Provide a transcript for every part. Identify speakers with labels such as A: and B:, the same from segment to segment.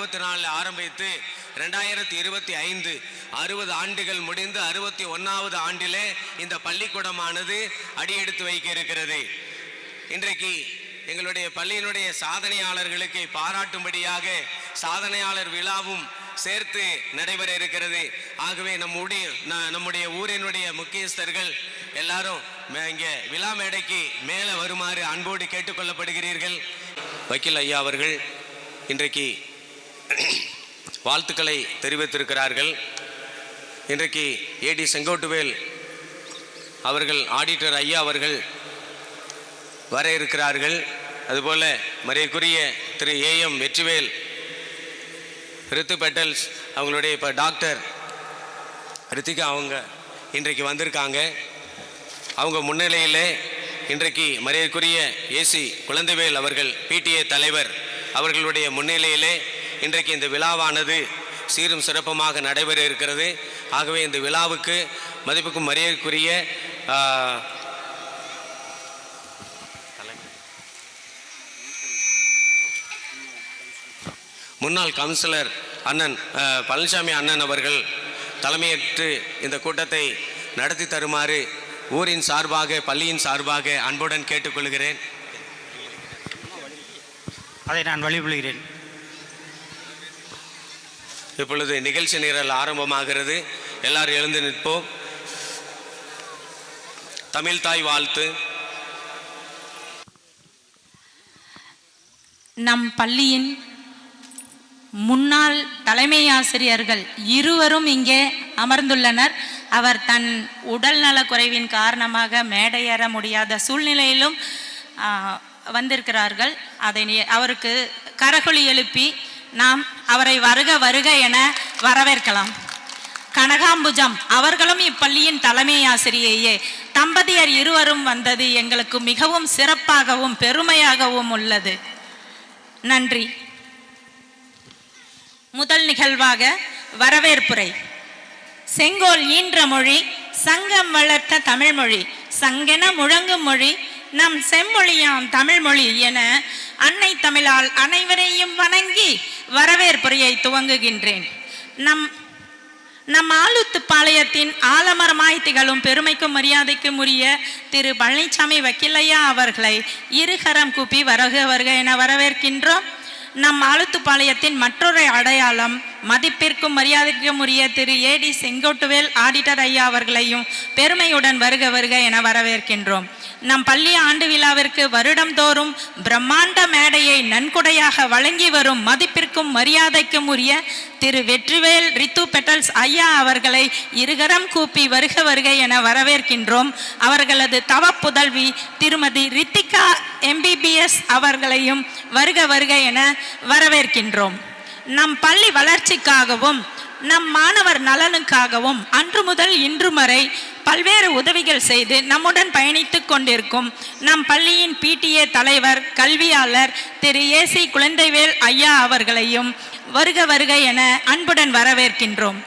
A: 1964 ஆரம்பித்து 2025 60 ஆண்டுகள் முடிந்து 61வது ஆண்டிலே இந்த பள்ளிக்கூடமானது அடியெடுத்து வைக்க இருக்கிறது. இன்றைக்கு எங்களுடைய பள்ளியினுடைய சாதனையாளர்களுக்கு பாராட்டும்படியாக சாதனையாளர் விழாவும் சேர்த்து நடைபெற இருக்கிறது. ஆகவே நம்முடைய ஊரினுடைய முக்கியஸ்தர்கள் எல்லாரும் இங்கே விழா மேடைக்கு மேலே வருமாறு அன்போடு கேட்டுக்கொள்ளப்படுகிறீர்கள். வக்கீல் ஐயா அவர்கள் இன்றைக்கு வாழ்த்துக்களை தெரிவித்திருக்கிறார்கள். இன்றைக்கு ஏடி செங்கோட்டுவேல் அவர்கள் ஆடிட்டர் ஐயா அவர்கள் வர இருக்கிறார்கள். அதுபோல மரியாதைக்குரிய திரு ஏஎம் வெற்றிவேல் ரித்து பெட்டல்ஸ் அவங்களுடைய இப்போ டாக்டர் ரித்திகா அவங்க இன்றைக்கு வந்திருக்காங்க. அவங்க முன்னிலையில் இன்றைக்கு மரியாதைக்குரிய ஏசி குழந்தைவேல் அவர்கள் பிடிஏ தலைவர் அவர்களுடைய முன்னிலையிலே இன்றைக்கு இந்த விழாவானது சீரும் சிறப்புமாக நடைபெற இருக்கிறது. ஆகவே இந்த விழாவுக்கு மதிப்புக்கும் மரியாதைக்குரிய முன்னாள் கவுன்சிலர் அண்ணன் பழனிசாமி அண்ணன் அவர்கள் தலைமையேற்று இந்த கூட்டத்தை நடத்தி தருமாறு ஊரின் சார்பாக பள்ளியின் சார்பாக அன்புடன் கேட்டுக்கொள்கிறேன்.
B: அதை நான் வழிபடுகிறேன்.
A: இப்பொழுது நிகழ்ச்சி நிரல் ஆரம்பமாகிறது. எல்லாரும் எழுந்து நிற்போம். தமிழ் தாய் வாழ்த்து.
C: நம் பள்ளியின் முன்னாள் தலைமை ஆசிரியர்கள் இருவரும் இங்கே அமர்ந்துள்ளனர். அவர் தன் உடல் நலக்குறைவின் காரணமாக மேடையேற முடியாத சூழ்நிலையிலும் வந்திருக்கிறார்கள். அவருக்கு கரகொலி எழுப்பி நாம் அவரை வருக வருக என வரவேற்கலாம். கனகாம்புஜம் அவர்களும் இப்பள்ளியின் தலைமை ஆசிரியையே. தம்பதியர் இருவரும் வந்தது எங்களுக்கு மிகவும் சிறப்பாகவும் பெருமையாகவும் உள்ளது. நன்றி. முதல் நிகழ்வாக வரவேற்புரை. செங்கோல் ஈன்ற மொழி சங்கம் வளர்த்த தமிழ்மொழி சங்கென முழங்கும் மொழி நம் செம்மொழியாம் தமிழ்மொழி என அன்னை தமிழால் அனைவரையும் வணங்கி வரவேற்புரையை துவங்குகின்றேன். நம் ஆலுத்துப்பாளையத்தின் ஆலமரமாய் திகழும் பெருமைக்கும் மரியாதைக்கும் உரிய திரு பழனிசாமி வக்கீலையா அவர்களை இருகரம் கூப்பி வருக வருக என வரவேற்கின்றோம். நம் ஆலுத்துப்பாளையத்தின் மற்றொரு அடையாளம் மதிப்பிற்கும் மரியாதைக்கும் உரிய திரு ஏடி செங்கோட்டுவேல் ஆடிட்டர் ஐயா அவர்களையும் பெருமையுடன் வருக வருக என வரவேற்கின்றோம். நம் பள்ளி ஆண்டு விழாவிற்கு வருடந்தோறும் பிரம்மாண்ட மேடையை நன்கொடையாக வழங்கி வரும் மதிப்பிற்கும் மரியாதைக்கும் உரிய திரு வெற்றிவேல் ரித்து பெட்டல்ஸ் ஐயா அவர்களை இருகரம் கூப்பி வருக வருக என வரவேற்கின்றோம். அவர்களது தவ புதல்வி திருமதி ரித்திகா MBBS அவர்களையும் வருக வருக என வரவேற்கின்றோம். நம் பள்ளி வளர்ச்சிக்காகவும் நம் மாணவர் நலனுக்காகவும் அன்று முதல் இன்று வரை பல்வேறு உதவிகள் செய்து நம்முடன் பயணித்து கொண்டிருக்கும் நம் பள்ளியின் PTA தலைவர் கல்வியாளர் திரு ஏசி குழந்தைவேல் ஐயா அவர்களையும் வருக வருக என அன்புடன் வரவேற்கின்றோம்.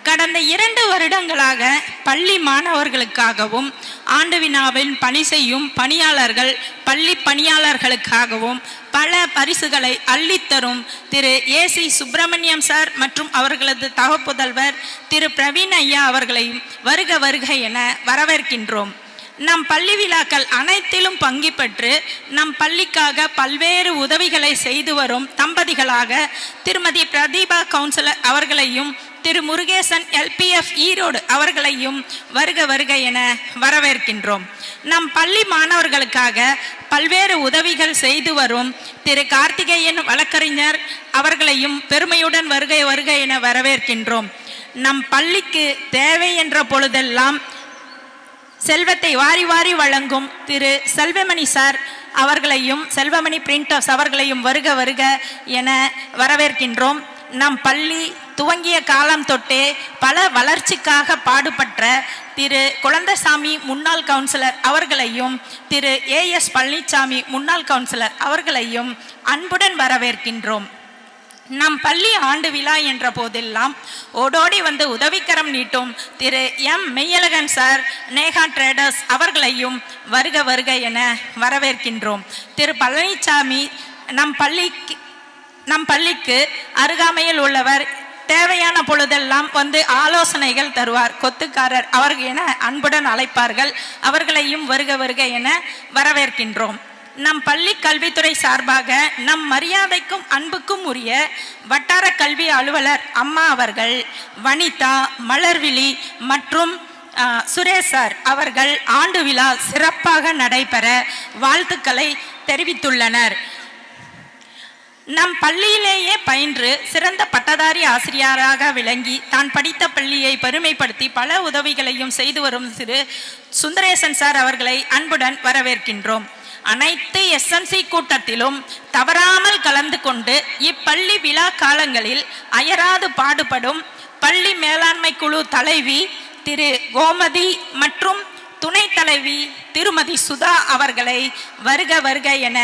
C: கடந்த 2 வருடங்களாக பள்ளி மாணவர்களுக்காகவும் ஆண்டு விழாவில் பணி செய்யும் பணியாளர்கள் பள்ளி பணியாளர்களுக்காகவும் பல பரிசுகளை அள்ளித்தரும் திரு ஏசி சுப்பிரமணியம் சார் மற்றும் அவர்களது தகப்புதல்வர் திரு பிரவீன் ஐயா அவர்களையும் வருக வருக என வரவேற்கின்றோம். நம் பள்ளி விழாக்கள் அனைத்திலும் பங்கு பெற்று நம் பள்ளிக்காக பல்வேறு உதவிகளை செய்து வரும் தம்பதிகளாக திருமதி பிரதீபா கவுன்சிலர் அவர்களையும் திரு முருகேசன் LPF ஈரோடு அவர்களையும் வருக வருக என வரவேற்கின்றோம். நம் பள்ளி மாணவர்களுக்காக பல்வேறு உதவிகள் செய்து வரும் திரு கார்த்திகேயன் வழக்கறிஞர் அவர்களையும் பெருமையுடன் வருக வருக என வரவேற்கின்றோம். நம் பள்ளிக்கு தேவை என்ற பொழுதெல்லாம் செல்வத்தை வாரி வாரி வழங்கும் திரு செல்வமணி சார் அவர்களையும் செல்வமணி பிரிண்டர்ஸ் அவர்களையும் வருக வருக என வரவேற்கின்றோம். நம் பள்ளி துவங்கிய காலம் தொட்டே பல வளர்ச்சிக்காக பாடுபட்ட திரு குழந்தைசாமி முன்னாள் கவுன்சிலர் அவர்களையும் திரு AS பழனிசாமி முன்னாள் கவுன்சிலர் அவர்களையும் அன்புடன் வரவேற்கின்றோம். நம் பள்ளி ஆண்டு விழா என்ற போதெல்லாம் ஓடோடி வந்து உதவிக்கரம் நீட்டும் திரு மெய்யழகன் சார் நேகா ட்ரேடர்ஸ் அவர்களையும் வருக வருக என வரவேற்கின்றோம். திரு பழனிசாமி நம் பள்ளிக்கு அருகாமையில் உள்ளவர் தேவையான பொழுதெல்லாம் வந்து ஆலோசனைகள் தருவார். கொத்துக்காரர் அவர்கள் என அன்புடன் அழைப்பார்கள். அவர்களையும் வருக வருக என வரவேற்கின்றோம். நம் பள்ளி கல்வித்துறை சார்பாக நம் மரியாதைக்கும் அன்புக்கும் உரிய வட்டார கல்வி அலுவலர் அம்மா அவர்கள் வனிதா, மலர்விழி மற்றும் சுரேஷ் சார் அவர்கள் ஆண்டு விழா சிறப்பாக நடைபெற வாழ்த்துக்களை தெரிவித்துள்ளனர். நம் பள்ளியிலேயே பயின்று சிறந்த பட்டதாரி ஆசிரியராக விளங்கி தான் படித்த பள்ளியை பெருமைப்படுத்தி பல உதவிகளையும் செய்து வரும் திரு சுந்தரேசன் சார் அவர்களை அன்புடன் வரவேற்கின்றோம். அனைத்து எஸ்எம்சி கூட்டத்திலும் தவறாமல் கலந்து கொண்டு இப்பள்ளி விழா காலங்களில் அயராது பாடுபடும் பள்ளி மேலாண்மை குழு தலைவி திரு கோமதி மற்றும் துணை தலைவி திருமதி சுதா அவர்களை வருக வருக என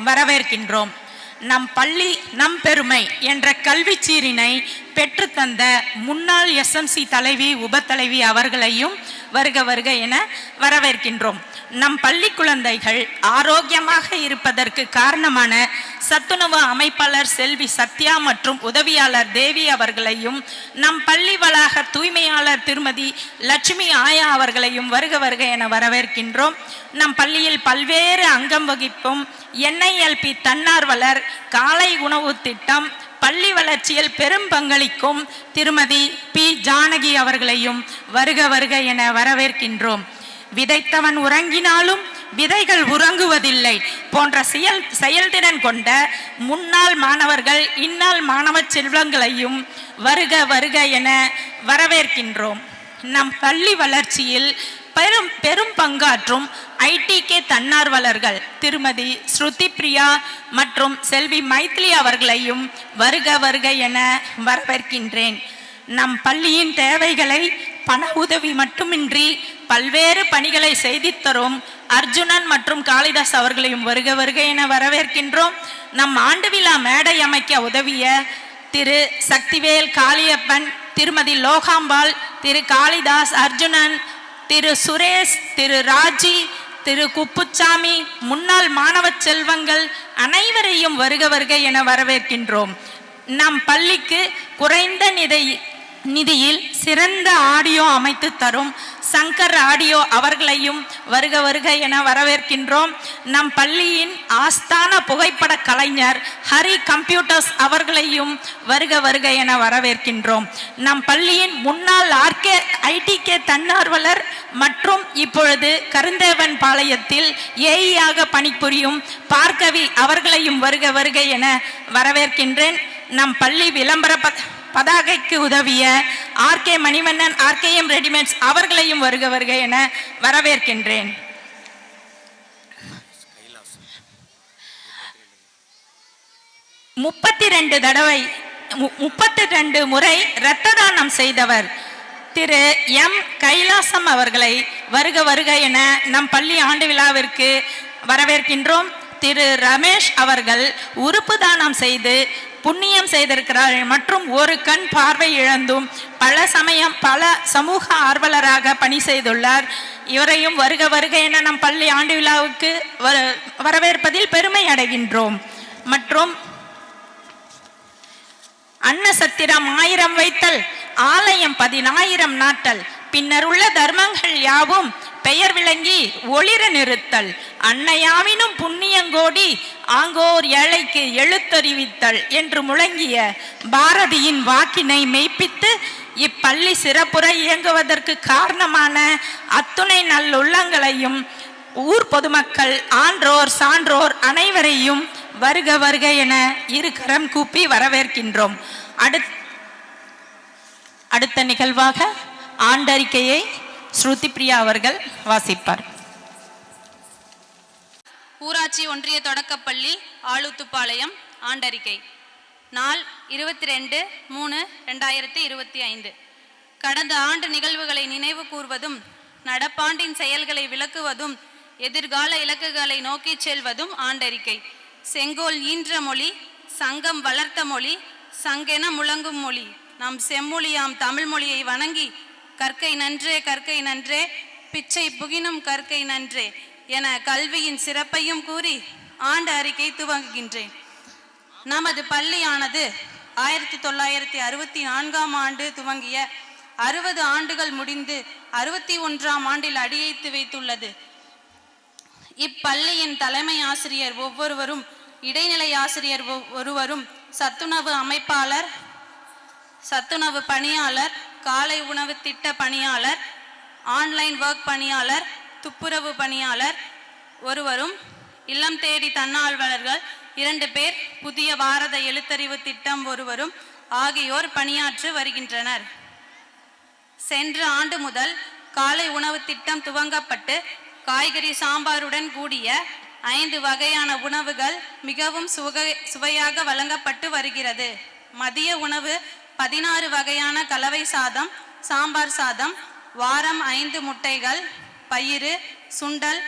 C: வரவேற்கின்றோம். நம் பள்ளி நம் பெருமை என்ற கல்வி சீரினை பெற்றுத்தந்த முன்னாள் எஸ்எம்சி தலைவி உபத்தலைவி அவர்களையும் வருக வருக என வரவேற்கின்றோம். நம் பள்ளி குழந்தைகள் ஆரோக்கியமாக இருப்பதற்கு காரணமான சத்துணவு அமைப்பாளர் செல்வி சத்யா மற்றும் உதவியாளர் தேவி அவர்களையும் நம் பள்ளி வளாக தூய்மையாளர் திருமதி லட்சுமி ஆயா அவர்களையும் வருக வருக என வரவேற்கின்றோம். நம் பள்ளியில் பல்வேறு அங்கம் வகிப்பும் NILP தன்னார்வலர் காலை உணவு திட்டம் பள்ளி வளர்ச்சியில் பெரும் பங்களிக்கும் திருமதி P ஜானகி அவர்களையும் வருக வருக என வரவேற்கின்றோம். விதைத்தவன் உறங்கினாலும் விதைகள் உறங்குவதில்லை போன்ற செயல்திறன் கொண்ட முன்னாள் மாணவர்கள் இந்நாள் மாணவ செல்வங்களையும் வருக வருக என வரவேற்கின்றோம். நம் பள்ளி வளர்ச்சியில் பெரும் பங்காற்றும் ITK தன்னார்வலர்கள் திருமதி ஸ்ருதி பிரியா மற்றும் செல்வி மைத்லி அவர்களையும் வருக வருக என வரவேற்கின்றேன். நம் பள்ளியின் தேவைகளை பண உதவி மட்டுமின்றி பல்வேறு பணிகளை செய்து தரும் அர்ஜுனன் மற்றும் காளிதாஸ் அவர்களையும் வருக வருக என வரவேற்கின்றோம். நம் ஆண்டு விழா மேடை அமைக்க உதவிய திரு சக்திவேல் காளியப்பன், திருமதி லோகாம்பாள், திரு காளிதாஸ், அர்ஜுனன், திரு சுரேஷ், திரு ராஜி, திரு குப்புச்சாமி, முன்னாள் மாணவ செல்வங்கள் அனைவரையும் வருக வருக என வரவேற்கின்றோம். நம் பள்ளிக்கு குறைந்த நிதியில் சிறந்த ஆடியோ அமைத்து தரும் சங்கர் ஆடியோ அவர்களையும் வருக வருக என வரவேற்கின்றோம். நம் பள்ளியின் ஆஸ்தான புகைப்பட கலைஞர் ஹரி கம்ப்யூட்டர்ஸ் அவர்களையும் வருக வருக என வரவேற்கின்றோம். நம் பள்ளியின் முன்னாள் ITK தன்னார்வலர் மற்றும் இப்பொழுது கருந்தேவன் பாளையத்தில் AE-ஆக பணிபுரியும் பார்கவி அவர்களையும் வருக வருக என வரவேற்கின்றேன். நம் பள்ளி விளம்பர பதாகைக்கு உதவிய RK மணிவண்ணன், RKM ரெடிமேட்ஸ் அவர்களையும் வருக வருக என வரவேற்கின்றேன். 32 முறை இரத்த தானம் செய்தவர் திரு M கைலாசம் அவர்களை வருக வருக என நம் பள்ளி ஆண்டு விழாவிற்கு வரவேற்கின்றோம். திரு ரமேஷ் அவர்கள் உறுப்பு தானம் செய்து புண்ணியம் செய்திருக்கிறார் மற்றும் ஒரு கண் பார்வை இழந்தும் பல சமூக ஆர்வலராக பணி செய்துள்ளார். இவரையும் வருக வருக என நம் பள்ளி ஆண்டு விழாவுக்கு வரவேற்பதில் பெருமை அடைகின்றோம். மற்றும் அன்னசத்திரம் 1000 வைத்தல், ஆலயம் 10,000 நாட்டல், பின்னர் உள்ள தர்மங்கள் யாவும் பெயர் விளங்கி ஒளிர நிறுத்தல், அன்னையாவினும் புண்ணியங்கோடி ஆங்கோர் ஏழைக்கு எழுத்தறிவித்தல் என்று முழங்கிய பாரதியின் வாக்கினை மெய்ப்பித்து இப்பள்ளி சிறப்புற இயங்குவதற்கு காரணமான அத்துணை நல்லுள்ளங்களையும் ஊர் பொதுமக்கள், ஆன்றோர், சான்றோர் அனைவரையும் வருக வருக என இரு கரம் கூப்பி வரவேற்கின்றோம். அடுத்த நிகழ்வாக ஆண்டறிக்கையை ஸ்ருதி பிரியா அவர்கள் வாசிப்பார்.
D: ஊராட்சி ஒன்றிய தொடக்கப்பள்ளி ஆளுத்துப்பாளையம் ஆண்டறிக்கை. நாள் 22/3/2025. கடந்த ஆண்டு நிகழ்வுகளை நினைவு கூர்வதும் நடப்பாண்டின் செயல்களை விளக்குவதும் எதிர்கால இலக்குகளை நோக்கி செல்வதும் ஆண்டறிக்கை. செங்கோல் ஈன்ற மொழி, சங்கம் வளர்த்த மொழி, சங்கென முழங்கும் மொழி, நம் செம்மொழியாம் தமிழ் மொழியை வணங்கி கற்கை நன்றே கற்கை நன்றே, பிச்சை புகினும் கற்கை நன்றே என கல்வியின் சிறப்பையும் கூறி ஆண்டு அறிக்கை துவங்குகின்றேன். நமது பள்ளியானது 1964ஆம் ஆண்டு துவங்கிய 60 ஆண்டுகள் முடிந்து 61ஆம் ஆண்டில் அடியெடுத்து வைத்துள்ளது. இப்பள்ளியின் தலைமை ஆசிரியர் ஒவ்வொருவரும், இடைநிலை ஆசிரியர் ஒருவரும், சத்துணவு அமைப்பாளர், சத்துணவு பணியாளர், காலை உணவு திட்ட பணியாளர், ஆன்லைன் ஒர்க் பணியாளர், துப்புரவு பணியாளர் ஒருவரும், இல்லம் தேடி தன்னார்வலர்கள் 2 பேர், புதிய பாரத எழுத்தறிவு திட்டம் ஒருவரும் ஆகியோர் பணியாற்றி வருகின்றனர். சென்ற ஆண்டு முதல் காலை உணவு திட்டம் துவங்கப்பட்டு காய்கறி சாம்பாருடன் கூடிய 5 வகையான உணவுகள் மிகவும் சுவையாக வழங்கப்பட்டு வருகிறது. மதிய உணவு 16 வகையான கலவை சாதம், சாம்பார் சாதம், வாரம் 5 முட்டைகள், பயிறு, சுண்டல்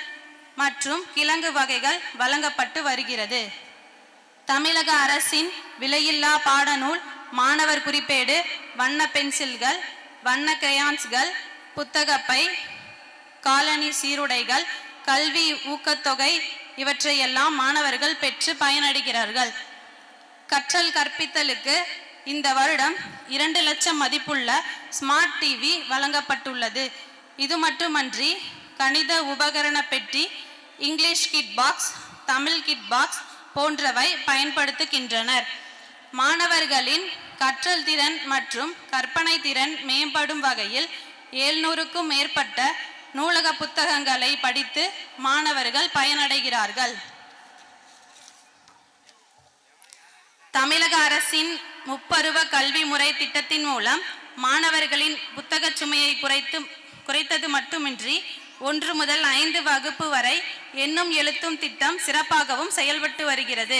D: மற்றும் கிழங்கு வகைகள் வழங்கப்பட்டு வருகிறது. தமிழக அரசின் விலையில்லா பாடநூல், மாணவர் குறிப்பேடு, வண்ண பென்சில்கள், வண்ண கிரையான்ஸ்கள், புத்தகப்பை, காலணி சீருடைகள், கல்வி ஊக்கத்தொகை இவற்றையெல்லாம் மாணவர்கள் பெற்று பயனடைகிறார்கள். கற்றல் கற்பித்தலுக்கு இந்த வருடம் 2 லட்சம் மதிப்புள்ள ஸ்மார்ட் டிவி வழங்கப்பட்டுள்ளது. இது மட்டுமன்றி கணித உபகரண பெட்டி, English kit box, Tamil kit box போன்றவை பயன்படுத்துகின்றனர். மாணவர்களின் கற்றல் திறன் மற்றும் கற்பனை திறன் மேம்படும் வகையில் 700க்கும் மேற்பட்ட நூலக புத்தகங்களை படித்து மாணவர்கள் பயனடைகிறார்கள். தமிழக அரசின் முப்பருவ கல்வி முறை திட்டத்தின் மூலம் மாணவர்களின் புத்தக சுமையை குறைத்தது மட்டுமின்றி 1 முதல் 5 வகுப்பு வரை எண்ணும் எழுத்தும் திட்டம் சிறப்பாகவும் செயல்பட்டு வருகிறது.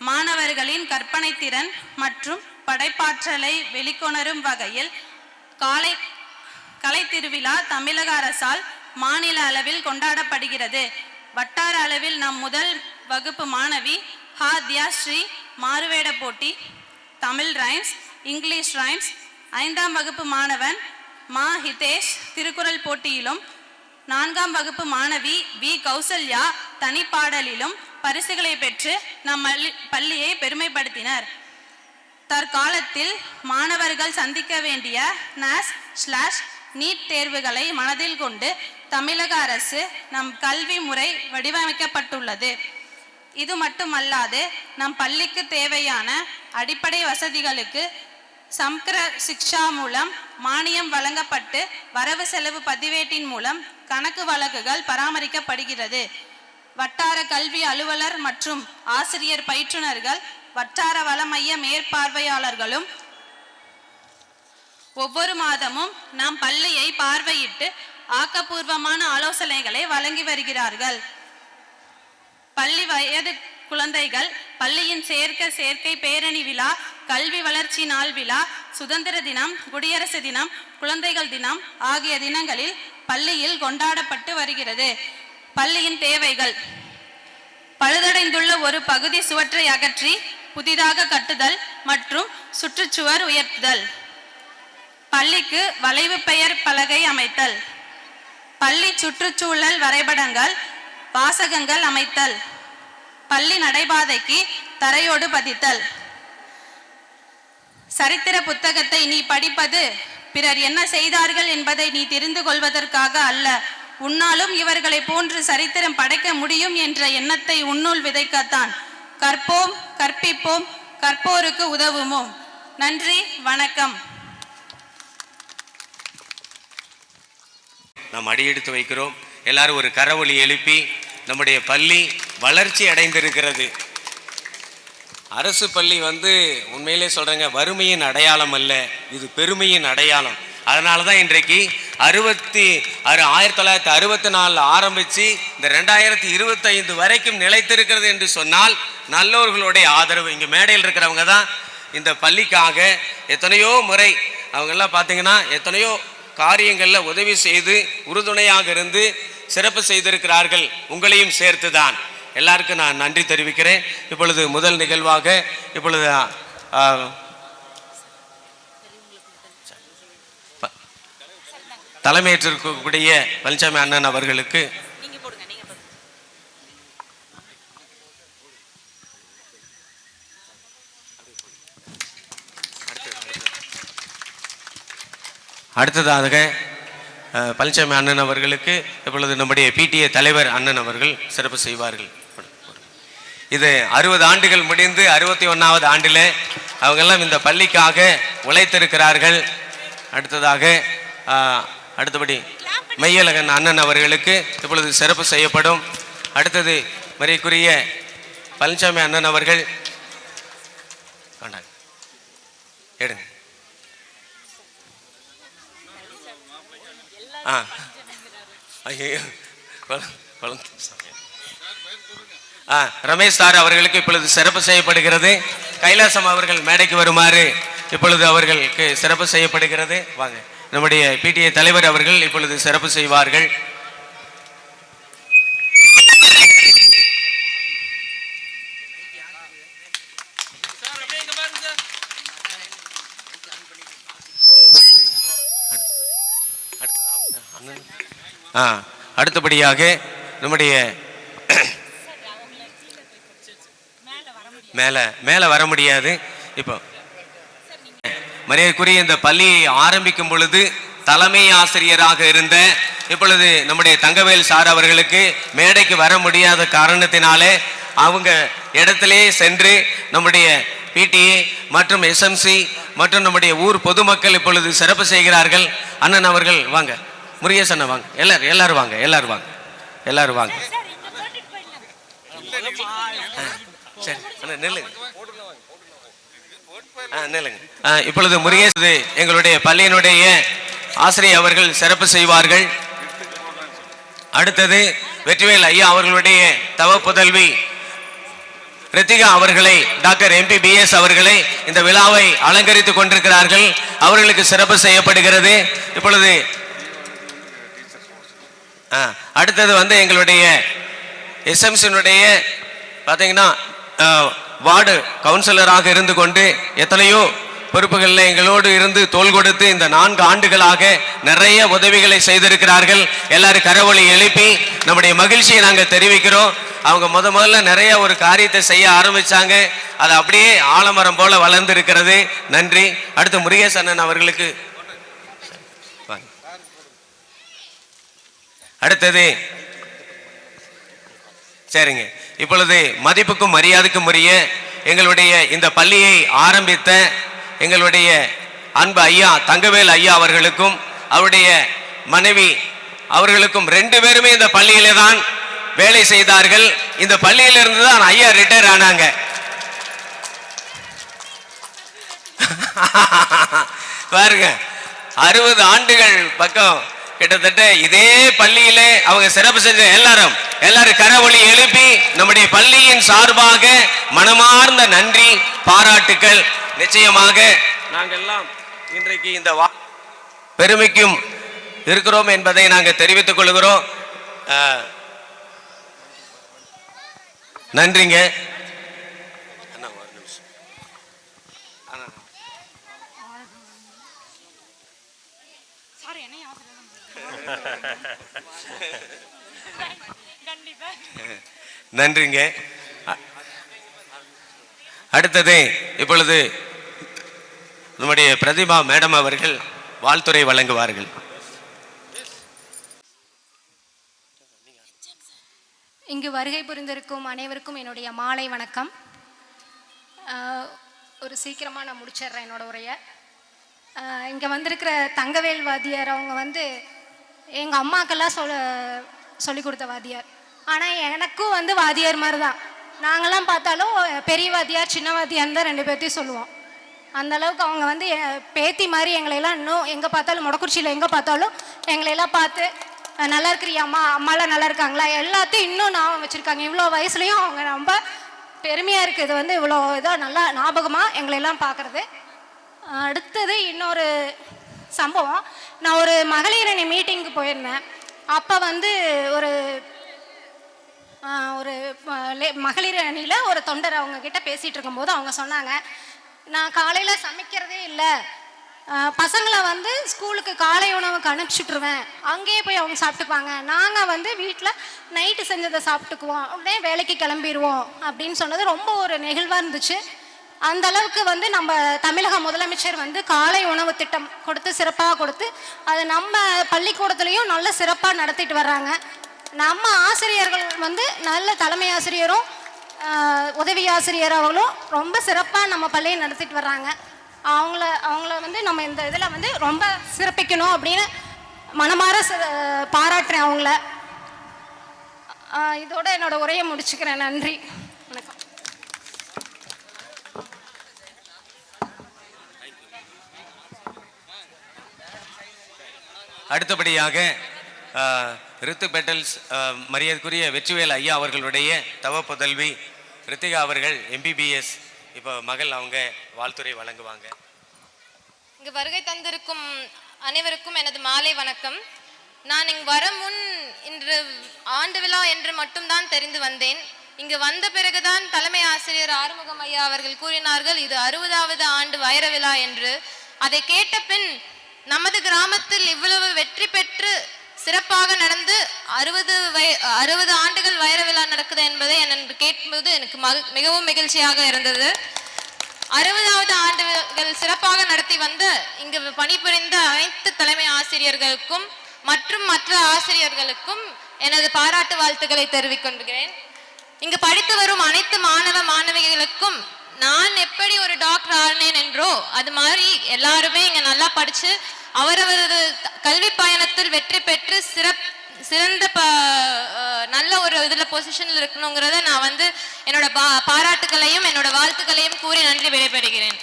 D: மாணவர்களின் கற்பனை திறன் மற்றும் படைப்பாற்றலை வெளிக்கொணரும் வகையில் கலை திருவிழா தமிழக அரசால் மாநில அளவில் கொண்டாடப்படுகிறது. வட்டார அளவில் நம் முதல் வகுப்பு மாணவி தியாஸ்ரீ மாறுவேட போட்டி, தமிழ் ரைம்ஸ், இங்கிலீஷ் ரைம்ஸ், 5ஆம் வகுப்பு மாணவன் ஹிதேஷ் திருக்குறள் போட்டியிலும், 4ஆம் வகுப்பு மாணவி கௌசல்யா தனிப்பாடலிலும் பரிசுகளை பெற்று நம் பள்ளியை பெருமைப்படுத்தினர். தற்காலத்தில் மாணவர்கள் சந்திக்க வேண்டிய NAS/NEET தேர்வுகளை மனதில் கொண்டு தமிழக அரசு நம் கல்வி முறை வடிவமைக்கப்பட்டுள்ளது. இது மட்டுமல்லாது நம் பள்ளிக்கு தேவையான அடிப்படை வசதிகளுக்கு சம்ஸ்கிர சிக்ஷா மூலம் மானியம் வழங்கப்பட்டு வரவு செலவு பதிவேட்டின் மூலம் கணக்கு வழக்குகள் பராமரிக்கப்படுகிறது. வட்டார கல்வி அலுவலர் மற்றும் ஆசிரியர் பயிற்றுனர்கள், வட்டார வள மைய மேற்பார்வையாளர்களும் ஒவ்வொரு மாதமும் நம் பள்ளியை பார்வையிட்டு ஆக்கப்பூர்வமான ஆலோசனைகளை வழங்கி வருகிறார்கள். பள்ளி வயது குழந்தைகள் பள்ளியின் சேர்க்கை பேரணி விழா, கல்வி வளர்ச்சி நாள் விழா, சுதந்திர தினம், குடியரசு தினம், குழந்தைகள் தினம் ஆகிய தினங்களில் பள்ளியில் கொண்டாடப்பட்டு வருகிறது. பள்ளியின் தேவைகள்: பழுதடைந்துள்ள ஒரு பகுதி சுவற்றை அகற்றி புதிதாக கட்டுதல் மற்றும் சுற்றுச்சுவர் உயர்த்துதல், பள்ளிக்கு வளைவு பெயர் பலகை அமைத்தல், பள்ளி சுற்றுச்சூழல் வரைபடங்கள் வாசகங்கள் அமைத்தல், பள்ளி நடைபாதைக்கு தரையோடு பதித்தல். சரித்திர புத்தகத்தை நீ படிப்பது பிறர் என்ன செய்தார்கள் என்பதை நீ தெரிந்து கொள்வதற்காக அல்ல, உன்னாலும் இவர்களை போன்று சரித்திரம் படைக்க முடியும் என்ற எண்ணத்தை உன்னுள் விதைக்கத்தான். கற்போம், கற்பிப்போம், கற்போருக்கு உதவுவோம். நன்றி, வணக்கம்.
A: நாம் அடியெடுத்து வைக்கிறோம். எல்லாரும் ஒரு கரவொலி எழுப்பி நம்முடைய பள்ளி வளர்ச்சி அடைந்திருக்கிறது. அரசு பள்ளி உண்மையிலே சொல்கிறேங்க, வறுமையின் அடையாளம் அல்ல, இது பெருமையின் அடையாளம். அதனால தான் இன்றைக்கு 1964 ஆரம்பித்து இந்த 2025 வரைக்கும் நிலைத்திருக்கிறது என்று சொன்னால் நல்லவர்களுடைய ஆதரவு. இங்கே மேடையில் இருக்கிறவங்க தான் இந்த பள்ளிக்காக எத்தனையோ முறை அவங்கெல்லாம் பார்த்தீங்கன்னா எத்தனையோ காரியங்களில் உதவி செய்து உறுதுணையாக இருந்து சிறப்பு செய்திருக்கிறார்கள். உங்களையும் சேர்த்து தான் எல்லாருக்கும் நான் நன்றி தெரிவிக்கிறேன். இப்பொழுது முதல் நிகழ்வாக இப்பொழுது தலைமையேற்றிருக்கக்கூடிய பழனிசாமி அண்ணன் அவர்களுக்கு அடுத்ததாக பழனிசாமி அண்ணன் அவர்களுக்கு இப்பொழுது நம்முடைய பிடிஏ தலைவர் அண்ணன் அவர்கள் சிறப்பு செய்வார்கள். இது 60 ஆண்டுகள் முடிந்து 61வது ஆண்டில் அவங்கெல்லாம் இந்த பள்ளிக்காக உழைத்திருக்கிறார்கள். அடுத்தபடி மையழகன் அண்ணன் அவர்களுக்கு இப்பொழுது சிறப்பு செய்யப்படும். அடுத்தது மரியாதைக்குரிய பழனிசாமி அண்ணன் அவர்கள் எடுங்க. ரமேஷ் சார் அவர்களுக்கு இப்பொழுது சிறப்பு செய்யப்படுகிறது. கைலாசம் அவர்கள் மேடைக்கு வருமாறு இப்பொழுது அவர்களுக்கு சிறப்பு செய்யப்படுகிறது. வாங்க, நம்முடைய பிடிஏ தலைவர் அவர்கள் இப்பொழுது சிறப்பு செய்வார்கள். அடுத்தபடியாக நம்முடைய மேல வர முடியாது. இப்போ மரியாதைக்குரிய இந்த பள்ளியை ஆரம்பிக்கும் பொழுது தலைமை ஆசிரியராக இருந்த இப்பொழுது நம்முடைய தங்கவேல் சார் அவர்களுக்கு மேடைக்கு வர முடியாத காரணத்தினாலே அவங்க இடத்திலே சென்று நம்முடைய பிடிஏ மற்றும் எஸ்எம்சி மற்றும் நம்முடைய ஊர் பொதுமக்கள் இப்பொழுது சிறப்பு செய்கிறார்கள். அண்ணன் அவர்கள் வாங்க, முருகேசன் அண்ணன் வாங்க, எல்லாரும் வாங்க. சரி நெல்லுங்க. இப்பொழுது முருகேசன் எங்களுடைய பள்ளியினுடைய ஆசிரியர் அவர்கள் சிறப்பு செய்வார்கள். அடுத்தது வெற்றிவேல் ஐயா அவர்களுடைய தவ புதல்வி ரித்திகா அவர்களை டாக்டர் MPBS அவர்களை இந்த விழாவை அலங்கரித்துக் கொண்டிருக்கிறார்கள். அவர்களுக்கு சிறப்பு செய்யப்படுகிறது. இப்பொழுது அடுத்தது எங்களுடைய எஸ்எம்சியினுடைய பார்த்தீங்கன்னா வார்டு கவுன்சிலராக இருந்து கொண்டு எத்தனையோ பொறுப்புகளில் எங்களோடு இருந்து தோள் கொடுத்து இந்த 4 ஆண்டுகளாக நிறைய உதவிகளை செய்திருக்கிறார்கள். எல்லாரும் கரவொலி எழுப்பி நம்முடைய மகிழ்ச்சியை நாங்கள் தெரிவிக்கிறோம். அவங்க முதல்ல நிறைய ஒரு காரியத்தை செய்ய ஆரம்பிச்சாங்க. அது அப்படியே ஆலமரம் போல வளர்ந்து இருக்கிறது. நன்றி. அடுத்து முருகேசன் அவர்களுக்கு அடுத்தது சரிங்க. இப்பொழுது மதிப்புக்கும் மரியாதைக்கும் உரிய எங்களுடைய இந்த பள்ளியை ஆரம்பித்த எங்களுடைய அன்பு ஐயா தங்கவேல் ஐயா அவர்களுக்கும் அவருடைய மனைவி அவர்களுக்கும் 2 பேருமே இந்த பள்ளியிலே தான் வேலை செய்தார்கள். இந்த பள்ளியிலிருந்து தான் ஐயா ரிட்டையர் ஆனாங்க. பாருங்க, 60 ஆண்டுகள் பக்கம் கிட்டத்தட்ட இதே பள்ளியிலே அவங்க சிறப்பு செஞ்ச எல்லாரும் கரவொலி எழுப்பி நம்முடைய பள்ளியின் சார்பாக மனமார்ந்த நன்றி பாராட்டுக்கள். நிச்சயமாக நாங்கள் எல்லாம் இன்றைக்கு இந்த பெருமைக்கும் இருக்கிறோம் என்பதை நாங்கள் தெரிவித்துக் கொள்கிறோம். நன்றிங்க. நன்றிங்க. அடுத்தது இப்பொழுது நம்முடைய பிரதிமா மேடம் அவர்கள் வாழ்த்துரை வழங்குவார்கள்.
E: இங்கு வருகை புரிந்திருக்கும் அனைவருக்கும் என்னுடைய மாலை வணக்கம். ஒரு சீக்கிரமாக நான் முடிச்சிடுறேன் என்னோட உரையை. இங்கே வந்திருக்கிற தங்கவேல் வாத்தியார் அவங்க எங்கள் அம்மாக்கெல்லாம் சொல்லி கொடுத்த வாத்தியார். ஆனால் எனக்கும் வாத்தியார் மாதிரி தான். நாங்கள்லாம் பார்த்தாலும் பெரிய வாத்தியார் சின்ன வாத்தியார் தான் 2 பேர்த்தையும் சொல்லுவோம். அந்தளவுக்கு அவங்க பேத்தி மாதிரி எங்களையெல்லாம் இன்னும் எங்கே பார்த்தாலும் முடக்குறிச்சியில் எங்கே பார்த்தாலும் எங்களையெல்லாம் பார்த்து நல்லா இருக்கிறியா அம்மாலாம் நல்லா இருக்காங்களா எல்லாத்தையும் இன்னும் ஞாபகம் வச்சுருக்காங்க. இவ்வளோ வயசுலேயும் அவங்க ரொம்ப பெருமையாக இருக்குது. இவ்வளோ இதாக நல்லா ஞாபகமாக எங்களையெல்லாம் பார்க்குறது. அடுத்தது இன்னொரு சம்பவம். நான் ஒரு மகளிர் அணி மீட்டிங்க்கு போயிருந்தேன். அப்போ ஒரு ஒரு மகளிர் அணியில் ஒரு தொண்டர் அவங்க கிட்ட பேசிகிட்டு இருக்கும்போது அவங்க சொன்னாங்க, நான் காலையில் சமைக்கிறதே இல்லை, பசங்களை ஸ்கூலுக்கு காலை உணவுக்கு அனுப்பிச்சுட்ருவேன், அங்கேயே போய் அவங்க சாப்பிட்டுக்குவாங்க, நாங்கள் வீட்டில் நைட்டு செஞ்சதை சாப்பிட்டுக்குவோம், உடனே வேலைக்கு கிளம்பிடுவோம் அப்படின்னு சொன்னது ரொம்ப ஒரு நெகிழ்வாக இருந்துச்சு. அந்த அளவுக்கு வந்து நம்ம தமிழக முதலமைச்சர் வந்து காலை உணவு திட்டம் கொடுத்து சிறப்பாக கொடுத்து அது நம்ம பள்ளிக்கூடத்துலேயும் நல்ல சிறப்பாக நடத்திட்டு வர்றாங்க. நம்ம ஆசிரியர்கள் வந்து நல்ல தலைமை ஆசிரியரும் உதவி ஆசிரியர் அவங்களும் ரொம்ப சிறப்பாக நம்ம பள்ளியை நடத்திட்டு வர்றாங்க. அவங்கள வந்து நம்ம இந்த இதில் வந்து ரொம்ப சிறப்பிக்கணும் அப்படின்னு மனமார பாராட்டுறேன் அவங்கள. இதோட என்னோட உரையை முடிச்சுக்கிறேன். நன்றி, வணக்கம்.
A: அடுத்தபடியாக ரித்து பெட்டல்ஸ் மரியாதைக்குரிய வெற்றிவேல் ஐயா அவர்களுடைய தவ புதல்வி ரித்திகா அவர்கள் எம்பிபிஎஸ் இப்போ மகள் அவங்க வாழ்த்துறை வழங்குவாங்க.
F: இங்கு வருகை தந்திருக்கும் அனைவருக்கும் எனது மாலை வணக்கம். நான் இங்கு வர முன் இன்று ஆண்டு விழா என்று மட்டும்தான் தெரிந்து வந்தேன். இங்கு வந்த பிறகுதான் தலைமை ஆசிரியர் ஆறுமுகம் ஐயா அவர்கள் கூறினார்கள் இது 60வது ஆண்டு வைர விழா என்று. அதை கேட்ட பின் நமது கிராமத்தில் இவ்வளவு வெற்றி பெற்று சிறப்பாக நடந்து 60 ஆண்டுகள் வைர விழா நடக்குது என்பதை எனக்கு கேட்கும்போது எனக்கு மிகவும் மகிழ்ச்சியாக இருந்தது. 60வது ஆண்டுகள் சிறப்பாக நடத்தி வந்து இங்கு பணிபுரிந்த அனைத்து தலைமை ஆசிரியர்களுக்கும் மற்றும் மற்ற ஆசிரியர்களுக்கும் எனது பாராட்டு வாழ்த்துக்களை தெரிவிக்கொள்கிறேன். இங்கு படித்து வரும் அனைத்து மாணவ மாணவிகளுக்கும் நான் எப்படி ஒரு டாக்டர் ஆனேன் என்றோ அது மாதிரி எல்லாருமே இங்க நல்லா படிச்சு அவரவரது கல்வி பயணத்தில் வெற்றி பெற்று சிறந்த நல்ல ஒரு இதுல பொசிஷன்ல இருக்கணுங்கிறத நான் வந்து என்னோட பாராட்டுகளையும் என்னோட வாழ்த்துக்களையும் கூறி நன்றி விடைபெறுகிறேன்.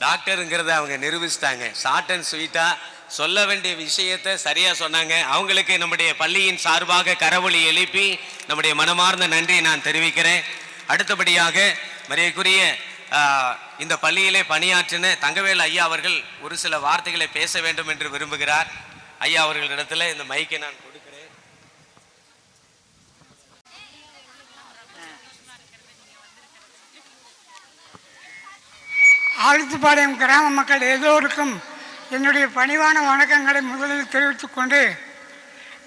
A: டாக்டருங்கிறத அவங்க நிரூபிச்சிட்டாங்க. ஷார்ட் அண்ட் ஸ்வீட்டா சொல்ல வேண்டிய விஷயத்தை சரியா சொன்னாங்க. அவங்களுக்கு நம்முடைய பள்ளியின் சார்பாக கரவொலி எழுப்பி நம்முடைய மனமார்ந்த நன்றியை நான் தெரிவிக்கிறேன். அடுத்தபடியாக மரியாதைக்குரிய இந்த பள்ளியிலே பணியாற்றின தங்கவேல் ஐயா அவர்கள் ஒரு சில வார்த்தைகளை பேச வேண்டும் என்று விரும்புகிறார். ஐயா அவர்களிடத்துல இந்த மைக்கை நான் கொடுக்கிறேன்.
G: ஆலத்துப்பாளையம் கிராம மக்கள் எல்லோருக்கும் என்னுடைய பணிவான வணக்கங்களை முதலில் தெரிவித்துக் கொண்டு,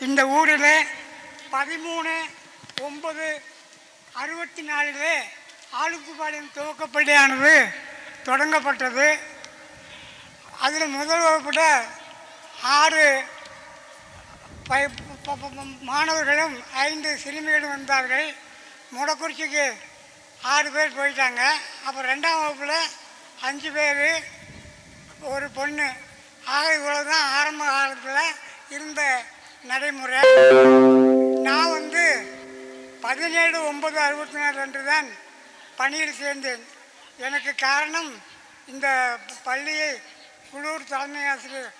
G: இந்த ஊரில் 13/9/64 ஆலத்துப்பாளையம் துவக்கப்பள்ளியானது தொடங்கப்பட்டது. அதில் முதல் வகுப்பில் 6 மாணவர்களும் 5 சிறுமிகளும் வந்தார்கள். முடக்குறிச்சிக்கு 6 பேர் போயிட்டாங்க. அப்புறம் 2ஆம் வகுப்பில் 5 பேர், ஒரு பொண்ணு. ஆக இவ்வளோ தான் ஆரம்ப காலத்தில் இருந்த நடைமுறை. நான் வந்து 17/9/64 அன்று தான் பணியில் சேர்ந்தேன். எனக்கு காரணம் இந்த பள்ளியை குளூர் தலைமை ஆசிரியர்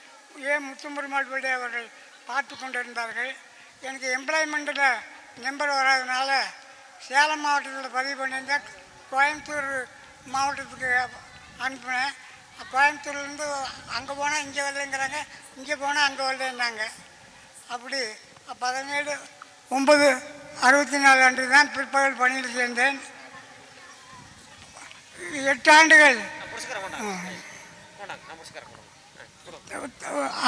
G: ஏ முத்தும்பெருமாள் பிள்ளை அவர்கள் பார்த்து கொண்டிருந்தார்கள். எனக்கு எம்ப்ளாய்மெண்ட்டில் நம்பர் வராதனால சேலம் மாவட்டத்தில் பதிவு பண்ணியிருந்தேன். கோயம்புத்தூர் மாவட்டத்துக்கு அனுப்பினேன். கோயம்புத்தூர்லேருந்து அங்கே போனால் இங்கே வரலைங்கிறாங்க, இங்கே போனால் அங்கே வரலைன்னாங்க. அப்படி 17/9/64 அன்று தான் பிற்பகல் பணியில் சேர்ந்தேன். 8 ஆண்டுகள்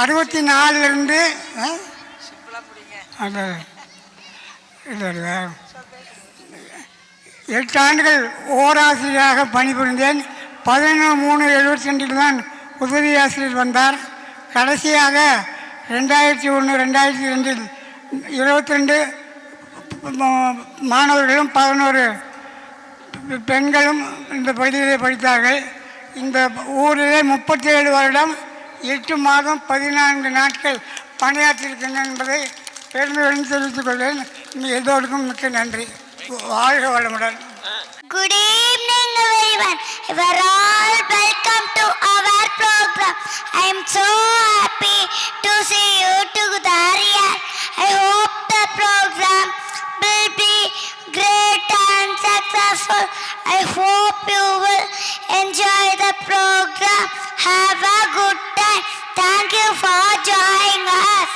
G: 64லேருந்து 8 ஆண்டுகள் ஓராசிரியராக பணிபுரிந்தேன். 11/3/72 தான் உதவி ஆசிரியர் வந்தார். கடைசியாக 2001-2002 22 மாணவர்களும் 11 பெண்களும் இந்த பள்ளியிலே படித்தார்கள். இந்த ஊரிலே 37 வருடம் 8 மாதம் 14 நாட்கள் பணியாற்றியிருக்கின்றன என்பதை பெருமையுடன் தெரிவித்துக் கொள்வேன். எல்லோருக்கும் மிக்க நன்றி. வாழ்க வளமுடன்.
H: Good evening everyone. You are all welcome to our program. I am so happy to see you together here. I hope the program will be great and successful. I hope you will enjoy the program. Have a good time. Thank you for joining us.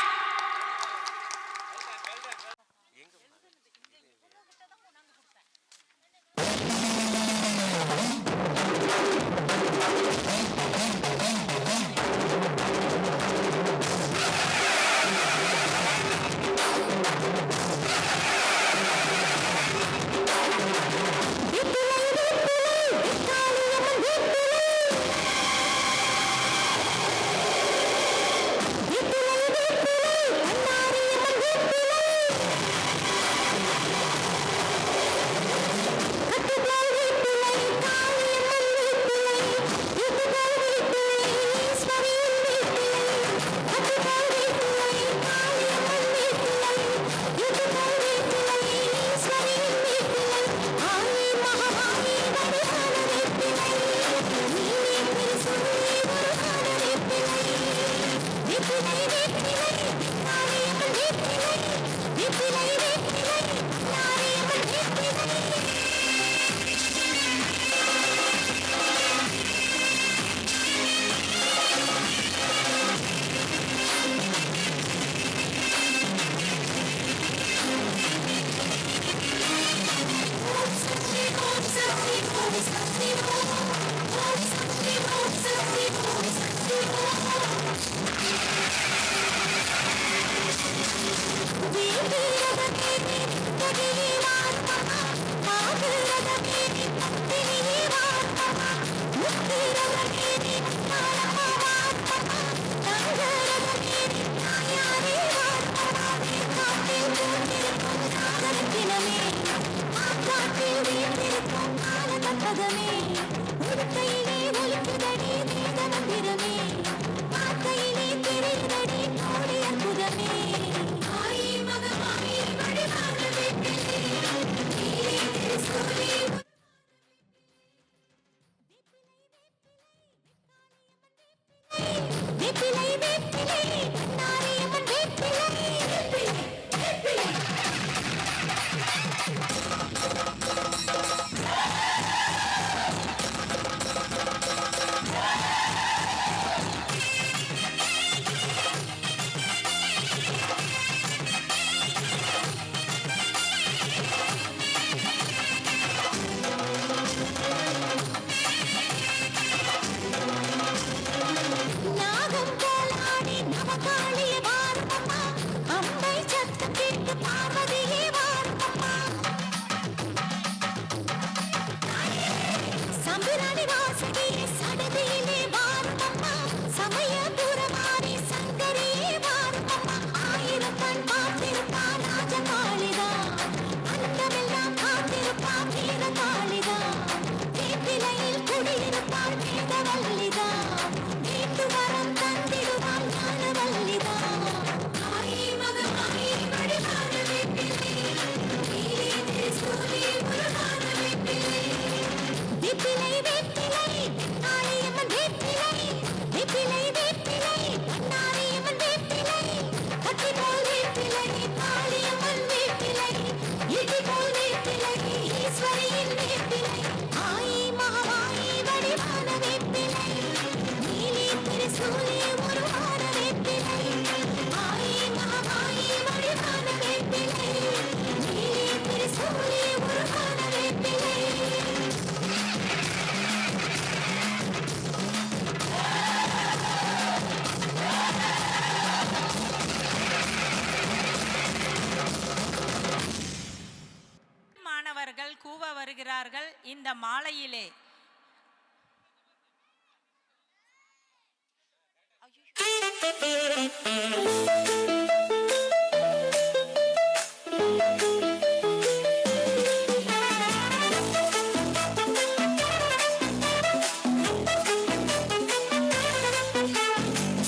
C: கூவ வருகிறார்கள் இந்த மாலையிலே.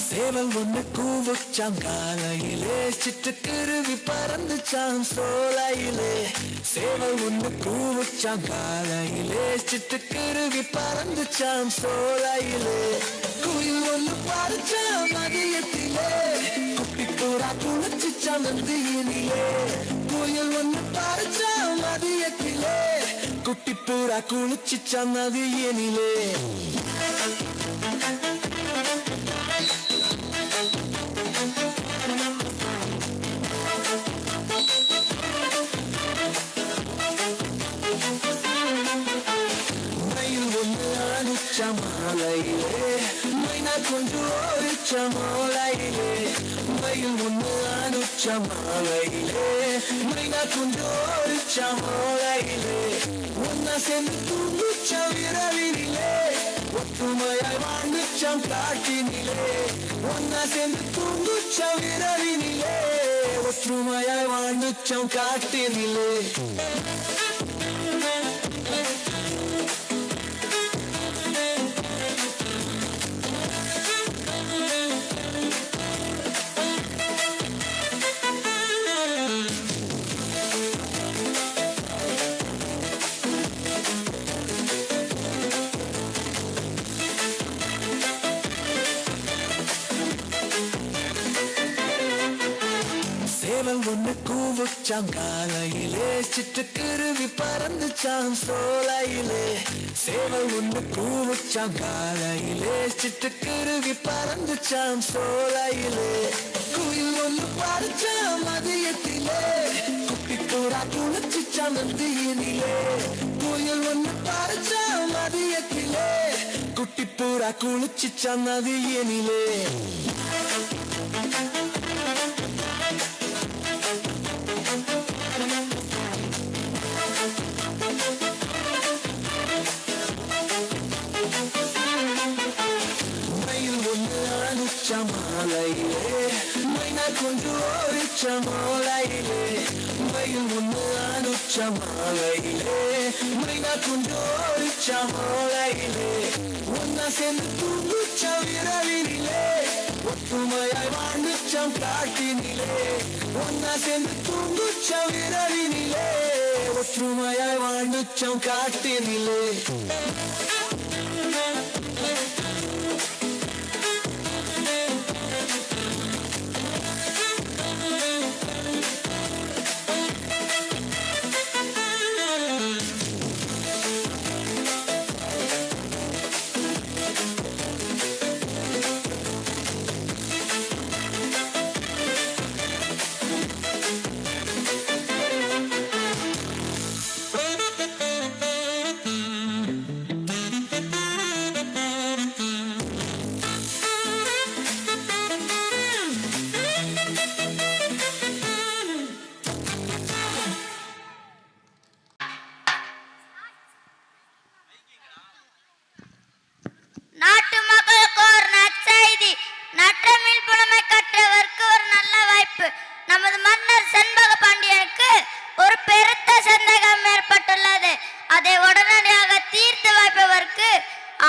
I: சேவல் ஒண்ணு கூவுச்சாம் காலையிலே, சிட்டுக்குருவி பறந்துச்சாம் சோலையிலே. சேவல் ஒண்ணு கூவுச்சாம் காலையிலே, சிட்டுக்குருவி பறந்துச்சாம் சோலையிலே. குயில் ஒண்ணு பாடுச்சாம் மதியத்திலே, குட்டி புறா குளிச்சுச்சாம் நந்தியினிலே. குயில் ஒண்ணு பாடுச்சாம் மதியத்திலே, குட்டி புறா குளிச்சுச்சாம் நதியினிலே. மயில் ஒன்று ஆடிச்ச மாலையிலே, மைனா கொஞ்சம் ஓடிச்ச மாலையிலே. மயில் ஒன்று ஆடிச்ச மாலையிலே, மைனா கொஞ்சம் ஓடிச்ச மாலையிலே. ஒன்னா சேர்ந்து தூங்குச்ச விரவினிலே, ஒற்றுமையாய் வாழ்ந்துச்சாம் காட்டினிலே. ஒன்னா சேர்ந்து தூங்குச்ச விரவினிலே, ஒற்றுமையாய் வாழ்ந்துச்சாம் காட்டினிலே. சேவல் ஒண்ணு கூவுச்சாம் காலையிலே, சிட்டுக்குருவி பறந்துச்சாம் சோலையிலே. சேவல் ஒண்ணு கூவுச்சாம் காலையிலே, சிட்டுக்குருவி பறந்துச்சாம் சோலையிலே. குயில் ஒண்ணு பாடுச்சாம் மதியத்திலே, குட்டி புறா குளிச்சுச்சாம் நந்தியினிலே. குயில் ஒண்ணு பாடுச்சாம் மதியத்திலே, குட்டி புறா குளிச்சுச்சாம் நதியினிலே. மயில் ஒண்ணு ஆடுச்ச மாலையிலே, மைனா கொஞ்சம் ஓடிச்ச மாலையிலே. மயில் ஒண்ணு ஆடுச்ச மாலையிலே, மைனா கொஞ்சம் ஓடிச்ச மாலையிலே. ஒன்னா சேர்ந்து தூங்குச்ச விரலினிலே, ஒற்றுமையாய் வாழ்ந்துச்சம் காட்டினிலே. ஒன்னா சேர்ந்து தூங்குச்ச விரலினிலே, ஒற்றுமையாய் வாழ்ந்துச்சம் காட்டினிலே.
H: நாட்டு மக்களுக்கு ஒரு நற்செய்தி. நற்றமிழ் புலமை கற்றவருக்கு ஒரு நல்ல வாய்ப்பு. நமது மன்னர் செண்பக பாண்டியனுக்கு ஒரு பெருத்த சந்தேகம் ஏற்பட்டுள்ளது. அதை உடனடியாக தீர்த்து வைப்பவருக்கு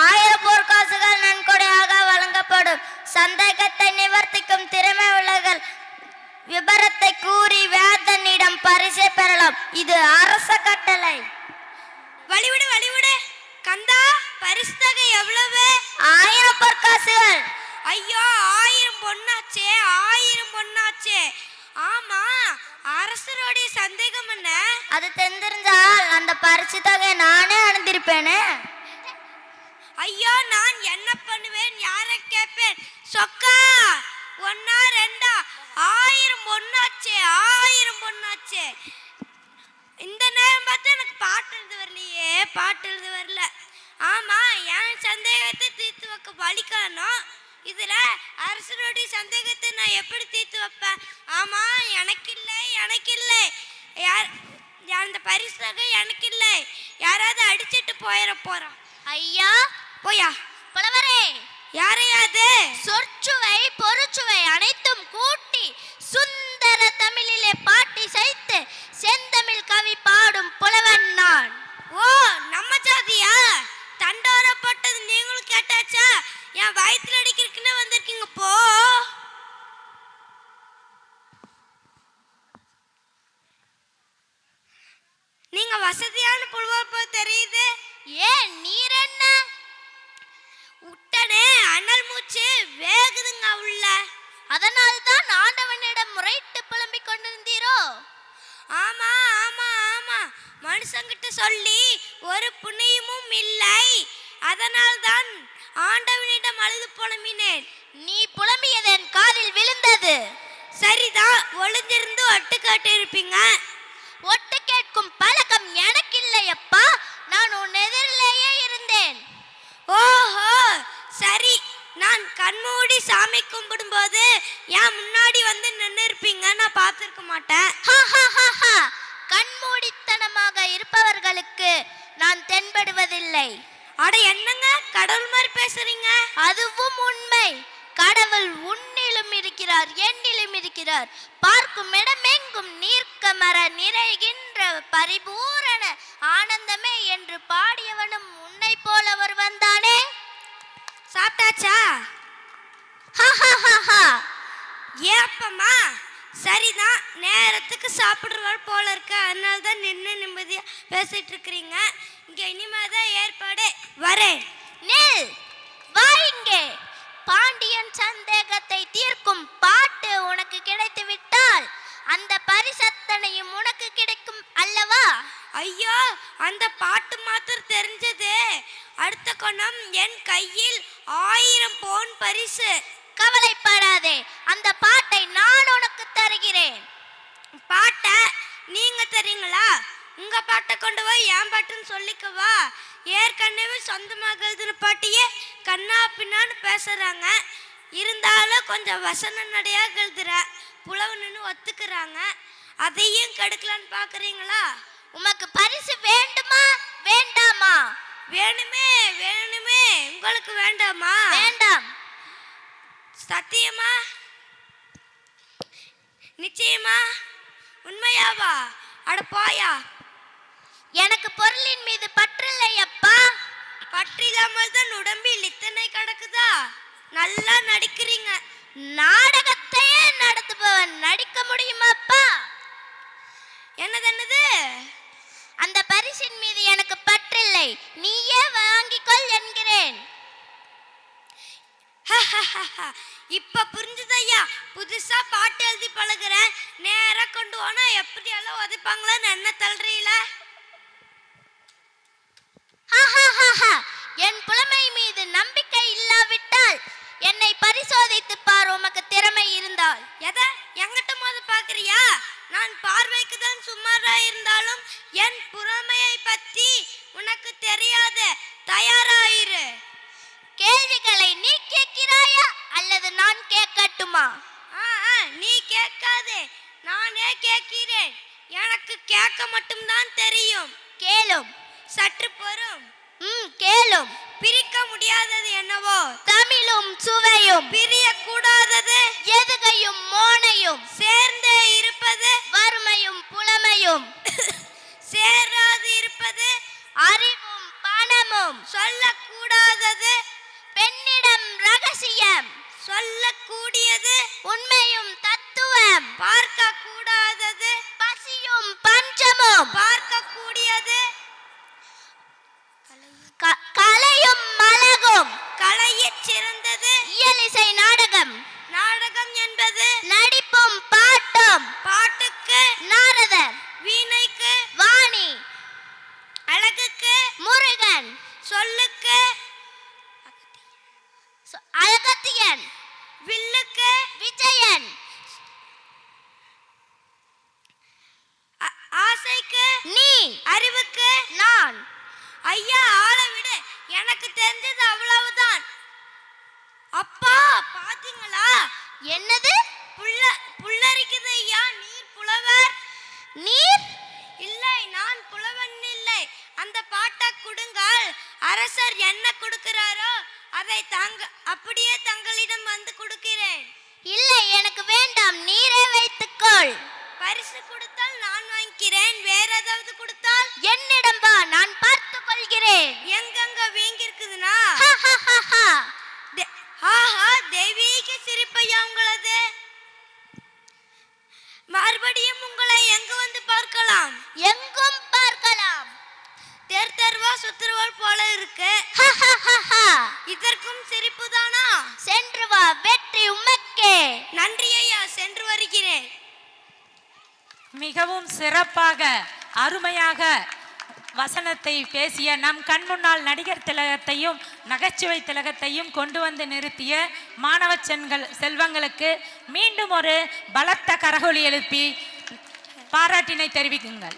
H: 1000 பொற்காசுகள் நன்கொடையாக வழங்கப்படும். சந்தேகத்தை நிவர்த்திக்கும் திறமை உள்ளவர்கள் விபரத்தை கூறி வேதனிடம் பரிசை பெறலாம். இது அரச கட்டளை.
J: வழிவிடு வழிவிடு. கந்தா, பரிசு தொகை எவ்வளவு?
H: 1000 பொற்காசுகள்.
J: ஐயோ, 1000 பொண்ணாச்சே, 1000 பொண்ணாச்சே. ஆமா, அரசருடைய சந்தேகம் என்ன?
H: அது தெரிஞ்சிருந்தால் அந்த பரிசு தொகை நானே அணிந்திருப்பேனே.
J: ஐயோ, நான் என்ன பண்ணுவேன், யாரை கேட்பேன்? சொக்கா, 1 2 1000 பொண்ணாச்சே, 1000 பொண்ணாச்சே. இந்த நேரம் பார்த்து எனக்கு பாட்டு எழுத வரலையே, பாட்டு எழுத வரல. ஆமா, என் சந்தேகத்தை தீர்த்து வைக்க வழி காணோம். இதுல அரசருடைய சந்தேகத்தை நான் எப்படி தீர்த்து வைப்பேன்? ஆமா, எனக்கு இல்லை, எனக்கு இல்லை. அந்த பரிசு தொகை எனக்கு இல்லை. யாராவது அடிச்சிட்டு போயிட போறான்.
H: ஐயா,
J: போயா
H: புலவரே.
J: யாரையாது?
H: சொற்சுவை பொருச்சுவை அனைத்தும் கூட்டி சுந்தர தமிழிலே பாட்டி சைத்து செந்தமிழ் கவி பாடும் புலவன் நான்.
J: ஓ, நம்ம ஜாதியா? தண்டோரப்பட்டது நீங்களும் கேட்டாச்சா? என் வயிற்றுல அடிக்கிறதுக்குன்னு வந்திருக்கீங்க. போ. நீங்க வசதியான புலவர் போல தெரியுது.
H: ஏன் நீர் என்ன?
J: உடனே அனல் மூச்சு வேகுதுங்க உள்ள.
H: அதனால்தான் ஆண்டவனிடம் முறையிட்டு புலம்பிக் கொண்டிருந்தீரோ?
J: ஆமா ஆமா ஆமா, மனுஷங்கிட்ட சொல்லி ஒரு புண்ணியமும் இல்லை. அதனால்தான் ஆண்டவனிடம் அழுது புலம்பினேன்.
H: நீ புலம்பியது என் காதில் விழுந்தது.
J: சரிதான், ஒளிஞ்சிருந்து ஒட்டு கேட்டு இருப்பீங்க.
H: ஒட்டு கேட்கும் பழக்கம் எனக்கு இல்லையப்பா. நான் உன் எதிரிலேயே இருந்தேன்.
J: ஓஹோ, சரி. நான் கண்மூடி சாமி கும்பிடும்போது என் முன்னாடி வந்து நின்று இருப்பீங்க, நான் பார்த்துருக்க மாட்டேன்.
H: கண்மூடித்தனமாக இருப்பவர்களுக்கு நான் தென்படுவதில்லை.
J: அட என்னங்க, கடவுள் மாதிரி பேசுறீங்க.
H: அதுவும் உண்மை. கடவுள் உன்னிலும் இருக்கிறார், என்னிலும் இருக்கிறார். பார்க்கும் இடமெங்கும் நீர்க்கமர நிறைகின்ற பரிபூரண ஆனந்தமே என்று பாடியவனும் உன்னை போல ஒருவன் தானே.
J: சாப்பிட்டாச்சா? ஏப்பமா, சரிதான், நேரத்துக்கு சாப்பிடுவார் போல இருக்க. அதனால தான் நின்று நிம்மதியா பேசிட்டு இருக்கிறீங்க. இங்க இனிமேதான் ஏற்பாடு. வரேன்.
H: நில், வா இங்கே. பாண்டியன் சந்தேகத்தை தீர்க்கும் பாட்டு உனக்கு கிடைத்து விட்டால் அந்த
J: ஐயோ அந்த பாட்டு மாத்திரம் தெரிஞ்சது. அடுத்த கணம் என் கையில் 1000 பவுன் பரிசு.
H: கவலைப்படாதே, அந்த பாட்டை நான் உனக்கு தருகிறேன்.
J: பாட்டை நீங்க தரீங்களா? உங்க பாட்டை கொண்டு போய் என் பாட்டுன்னு சொல்லிக்கவா? ஏற்கனவே சொந்தமாக எழுதின பாட்டையே கண்ணா பின்னான்னு பேசுறாங்க. இருந்தாலும் கொஞ்சம் வசன நடையாக எழுதுற புலவன்னு ஒத்துக்கிறாங்க. அதையும் கெடுக்கலான்னு பாக்குறீங்களா?
H: உமக்கு பரிசு வேண்டுமா வேண்டாமா?
J: வேணுமே வேணுமே. உங்களுக்கு வேண்டாமா?
H: வேண்டாம்.
J: சத்தியமா? நிச்சயமா? உண்மையாவா? அட போயா.
H: எனக்கு பொருளின் மீது பற்றில்லை அப்பா.
J: பற்றில்லாமல் தான் உடம்பில் இத்தனை கிடக்குதா? நல்லா நடிக்கிறீங்க.
H: நாடகத்தையே நடத்துபவன் நடிக்க முடியுமாப்பா?
J: என்னது?
H: அந்த பரிசின் மீது எனக்கு பற்றில்லை, நீயே வாங்கிக்கொள் என்கிறேன்.
J: இப்ப புரிஞ்சுதையா? புதுசா பாட்டு எழுதி பழகுறேன், நேரா கொண்டு போனா எப்படி எல்லாம் உதைப்பாங்களான்னு என்ன தள்ளுறீல?
H: என் புலமை மீது நம்பிக்கை இல்லாவிட்டால் என்னை பரிசோதித்து பார், உமக்கு திறமை இருந்தால்.
J: எதை எங்கிட்ட மோத பாக்குறியா? நான் பார்வைக்கு தான் சுமாரா இருந்தாலும் என் புறமையை பத்தி உனக்கு தெரியாது. தயாராயிரு.
H: கேள்விகளை நீ கேட்கிறாயா அல்லது நான் கேட்கட்டுமா?
J: நீ கேட்காதே, நானே கேட்கிறேன். எனக்கு கேட்க மட்டும்தான் தெரியும்.
H: கேளும்.
J: சற்று பொறும்.
H: கேளும்.
J: பிரிக்க முடியாதது என்னவோ
H: தமிழும் சுவையும்,
J: பிரிய கூடாதது
H: எதுகையும் மோனையும்,
J: சேர்ந்தே இருப்பது
H: வறுமையும் புலமையும்,
J: சேராது இருப்பது
H: அறிவும் பணமும்,
J: சொல்லக்கூடாதது
H: பெண்ணிடம் ரகசியம்,
J: சொல்லக்கூடியது
H: உண்மையும் தத்துவம்,
J: பார்க்க கூடாதது
H: பசியும் பஞ்சமும்,
J: பார்க்கக்கூடியது
H: கலையும் மலகும்,
J: கலையிற் சிறந்தது
H: இயலிசை நாடகம்.
J: நாடகம் என்பது
H: நடிப்பும் பாட்டும்,
J: பாட்டுக்கு
H: நாரதர்,
J: வீணைக்கு
H: வாணி,
J: அழகுக்கு
H: முருகன்,
J: சொல்லுக்கு
H: அகத்தியன்,
J: வில்லுக்கு
H: விஜயன்,
J: ஆசைக்கு
H: நீ,
J: அறிவுக்கு
H: நான்.
J: ஐயா ஆளை விடு, எனக்கு தெரிஞ்சது அவ்வளவுதான். அப்பா பாத்தீங்களா?
H: என்னது?
J: புல்லரிக்குது ஐயா. நீர் புலவர்?
H: நீர்
J: இல்லை, நான் புலவன் இல்லை. அந்த பாட்டை கொடுங்கள். அரசர் என்ன கொடுக்கிறாரோ அதை அப்படியே தங்களிடம் வந்து கொடுக்கிறேன்.
H: இல்லை, எனக்கு வேண்டாம், நீரே வைத்துக்கொள்.
J: பரிசு கொடுத்தால் நான் வாங்கிக்கிறேன். வேற ஏதாவது கொடுத்தால்
H: என்னிடம் வா, நான் பார்த்துக் கொள்கிறேன்.
J: எங்கெங்க வீங்கி இருக்குதுன்னா? தெய்வீக சிரிப்பையா உங்களது. மறுபடியும் உங்களை எங்க வந்து பார்க்கலாம்?
H: எங்கும் பார்க்கலாம்.
J: தெருவா சுத்துருவாள் போல இருக்கு. இதற்கும் சிரிப்பு தானா?
H: சென்று வா, வெற்றி உமக்கே.
J: நன்றி ஐயா, சென்று வருகிறேன்.
C: மிகவும் சிறப்பாக அருமையாக வசனத்தை பேசிய நம் கண் முன்னால் நடிகர் திலகத்தையும் நகைச்சுவை திலகத்தையும் கொண்டு வந்து நிறுத்திய மாணவ செல்வங்களுக்கு மீண்டும் ஒரு பலத்த கரகொலி எழுப்பி பாராட்டினை தெரிவிக்குங்கள்.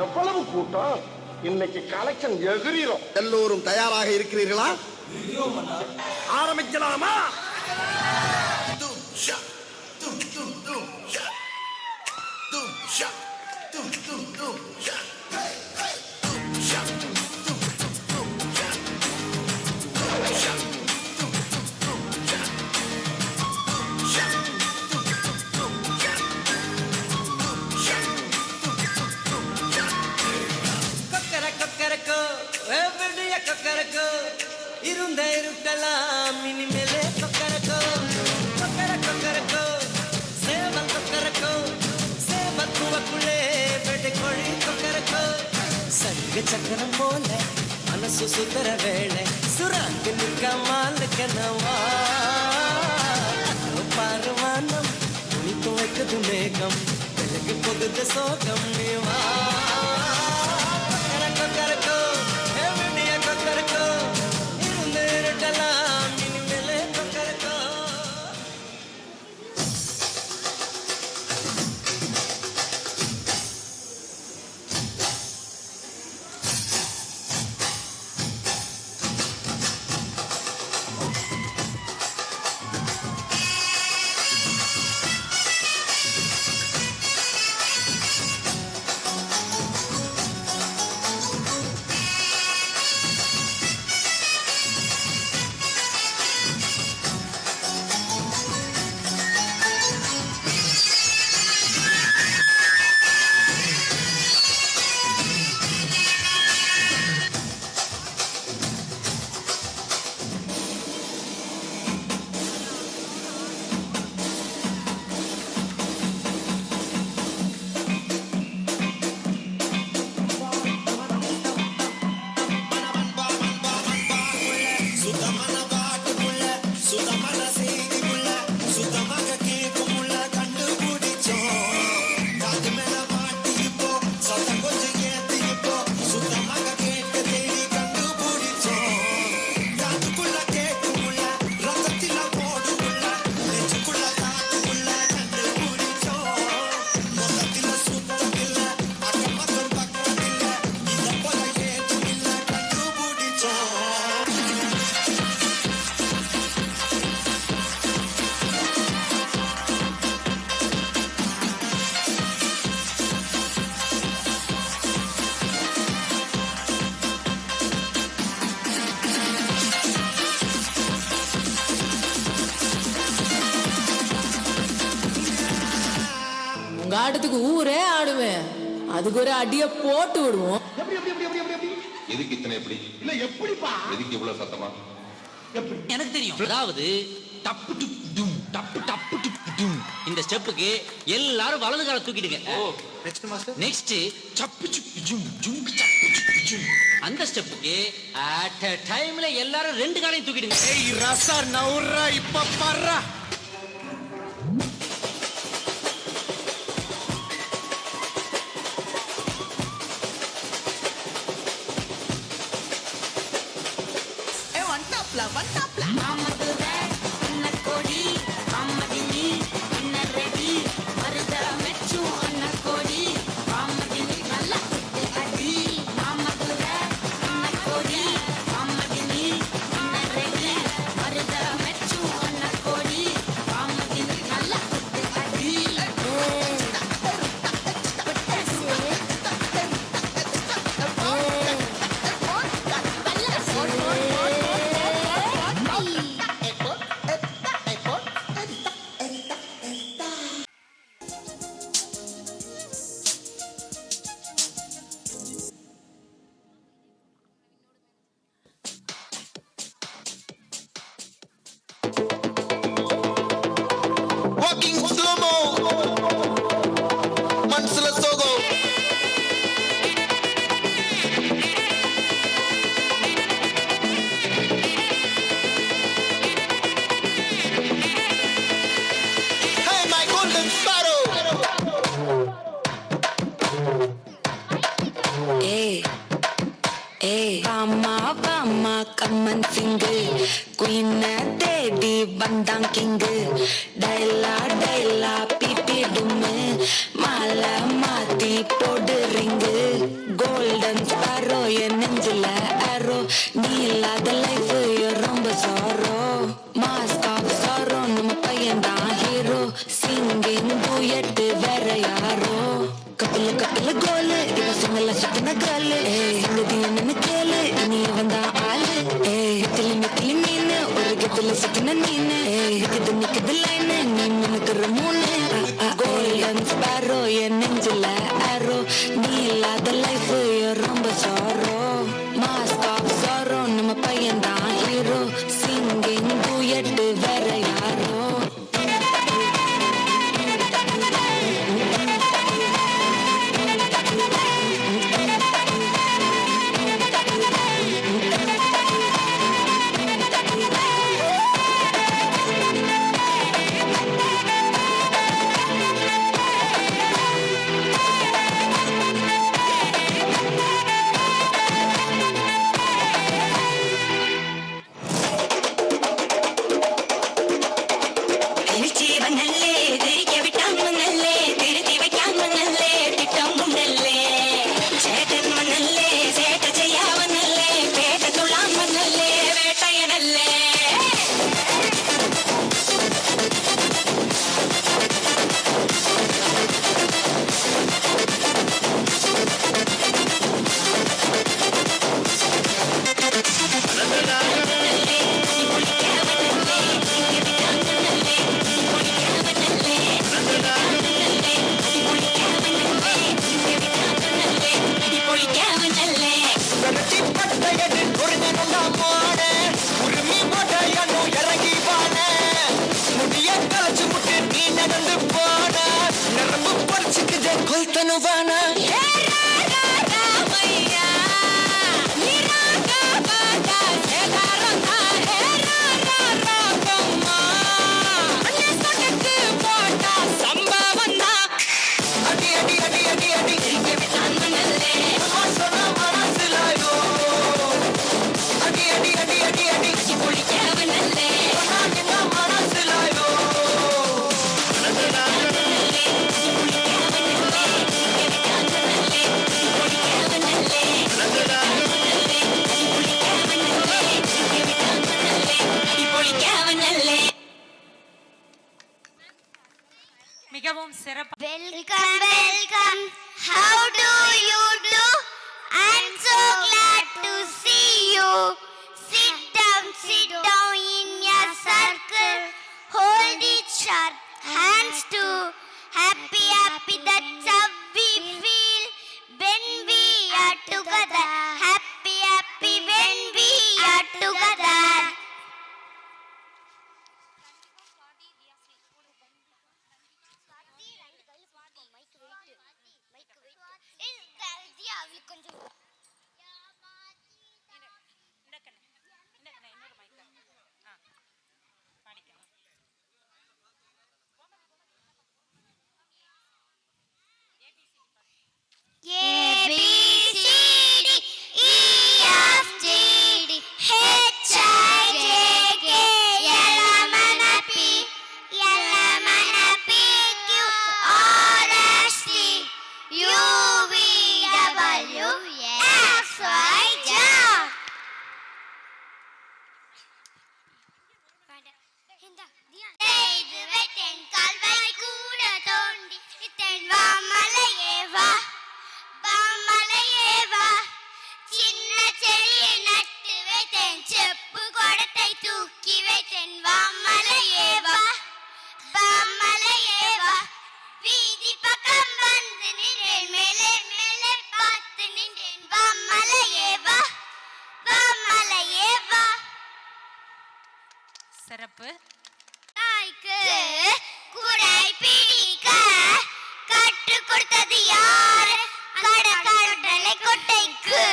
K: எவ்வளவு கூட்டம்! இன்னைக்கு கலெக்ஷன் எகிரிரும்.
L: எல்லோரும் தயாராக இருக்கிறீர்களா?
K: ஆரம்பிக்கலாமா?
I: இருந்த இருட்டலாம் இனிமேலே கொக்கரக்கோ கொக்கரக்கோ சேவல் கொக்கரக்கோ சேவல் கூவக்குள்ளே வெடி கோழி கொக்கரக்கோ சங்க சக்கரம் போல மனசு சுத்தர வேளை சுறாக்கு நிற்காமலுக்கு நவா பாருவானம் துணி துவைக்குது மேகம் வெளுக்கு போகுது சோகம் நீவா கொக்கரக்கோ எவனிய கொக்கரக்கோ இருந்து இருட்டலாம் இனிமேலே கொக்கரக்கோ.
M: உங்க ஆட்டத்துக்கு ஊரே ஆடுவேன், அதுக்கு ஒரு அடிய போட்டு விடுவோம்.
K: எதுக்கு இத்தனை எப்படி இல்ல எப்படிப்பா எதுக்கு இவ்வளவு சத்தமா
N: எனக்கு தெரியும். அதாவது டப்பு டுப் டும் டப்பு டப்பு டுப் டும் இந்த ஸ்டெப்புக்கு எல்லாரும் வலது கால தூக்கிடுங்க. நெக்ஸ்ட் மாஸ்டர் நெக்ஸ்ட் சப்பு சுப் ஜும் ஜும் சப்பு சுப் ஜும் அந்த ஸ்டெப்புக்கு அட் a டைம்ல எல்லாரும் ரெண்டு காலையும் தூக்கிடுங்க.
I: ஏய் ரசா நவுறா இப்ப பர்றா.
O: கம்மன் சிங்கு குயின தேடி வந்தான் கிங்கு டைலா டைலா பிபிடுமு மாலை மாத்தி போடு ரிங்கு கோல்டன் ஸ்பாரோ என் நெஞ்சில அரோ நீ இல்லாத லைஃப் ரொம்ப சாரோ மாஸ்க் ஆஃப் சாரோ நம்ம பையன்தான் ஹீரோ சிங்கிங் டூயட் வேற யாரோ கப்பல கப்பல கோலு இவ சிங்கல சுத்தின கேளு சங்கதி என்னன்னு கேளு நீ வந்தா ஆளு கிளி மிக்கிலி மீனு ஒரு கத்துல சுத்தின நீனு நிக்குது நிக்குது லைனு நீ மினுக்குற மூணு கோல்டன் ஸ்பாரோ என் நெஞ்சில அரோ நீ இல்லாத லைஃப் ரொம்ப சாரோ மாஸ்க் ஆஃப் சாரோ நம்ம பையன்தான் ஹீரோ சிங்கிங் டூயட் வேற யாரோ
I: வானா அடி அடி அடி அடி அடி சொன்ன மனசிலாயோ அடி அடி அடி அடி அடி சொன்னா மனசிலாயோ
C: மிகவும் சிறப்பு.
H: Welcome, welcome. How do you do? I'm so glad to see you. Sit down in your circle. Hold each other hands too. Happy, happy, that's how we feel when we are together. Happy, happy when we are together. A, B, C, D, E, F, G, D, H, I, J, K, L, M, N, P, L, M, N, P, Q, R, S, T, U, V, W, X, Y, Z. இதுவே தென் கால்வாய் கூட தோண்டி தென் வாமலையே வா வாமலையே வா சின்ன செடியை நட்டு வைத்தேன் செப்பு குடத்தை தூக்கி வைத்தேன் வாமலையே வா வாமலையே வா வீதி பக்கம் வந்து நின்றேன் மேலே மேலே பார்த்து நின்றேன் வாமலையே வா வாமலையே வா.
C: சிறப்பு.
H: தாய்க்கு குடை பிடிக்க கற்றுக் கொடுத்தது யார்? கடலை கொட்டைக்கு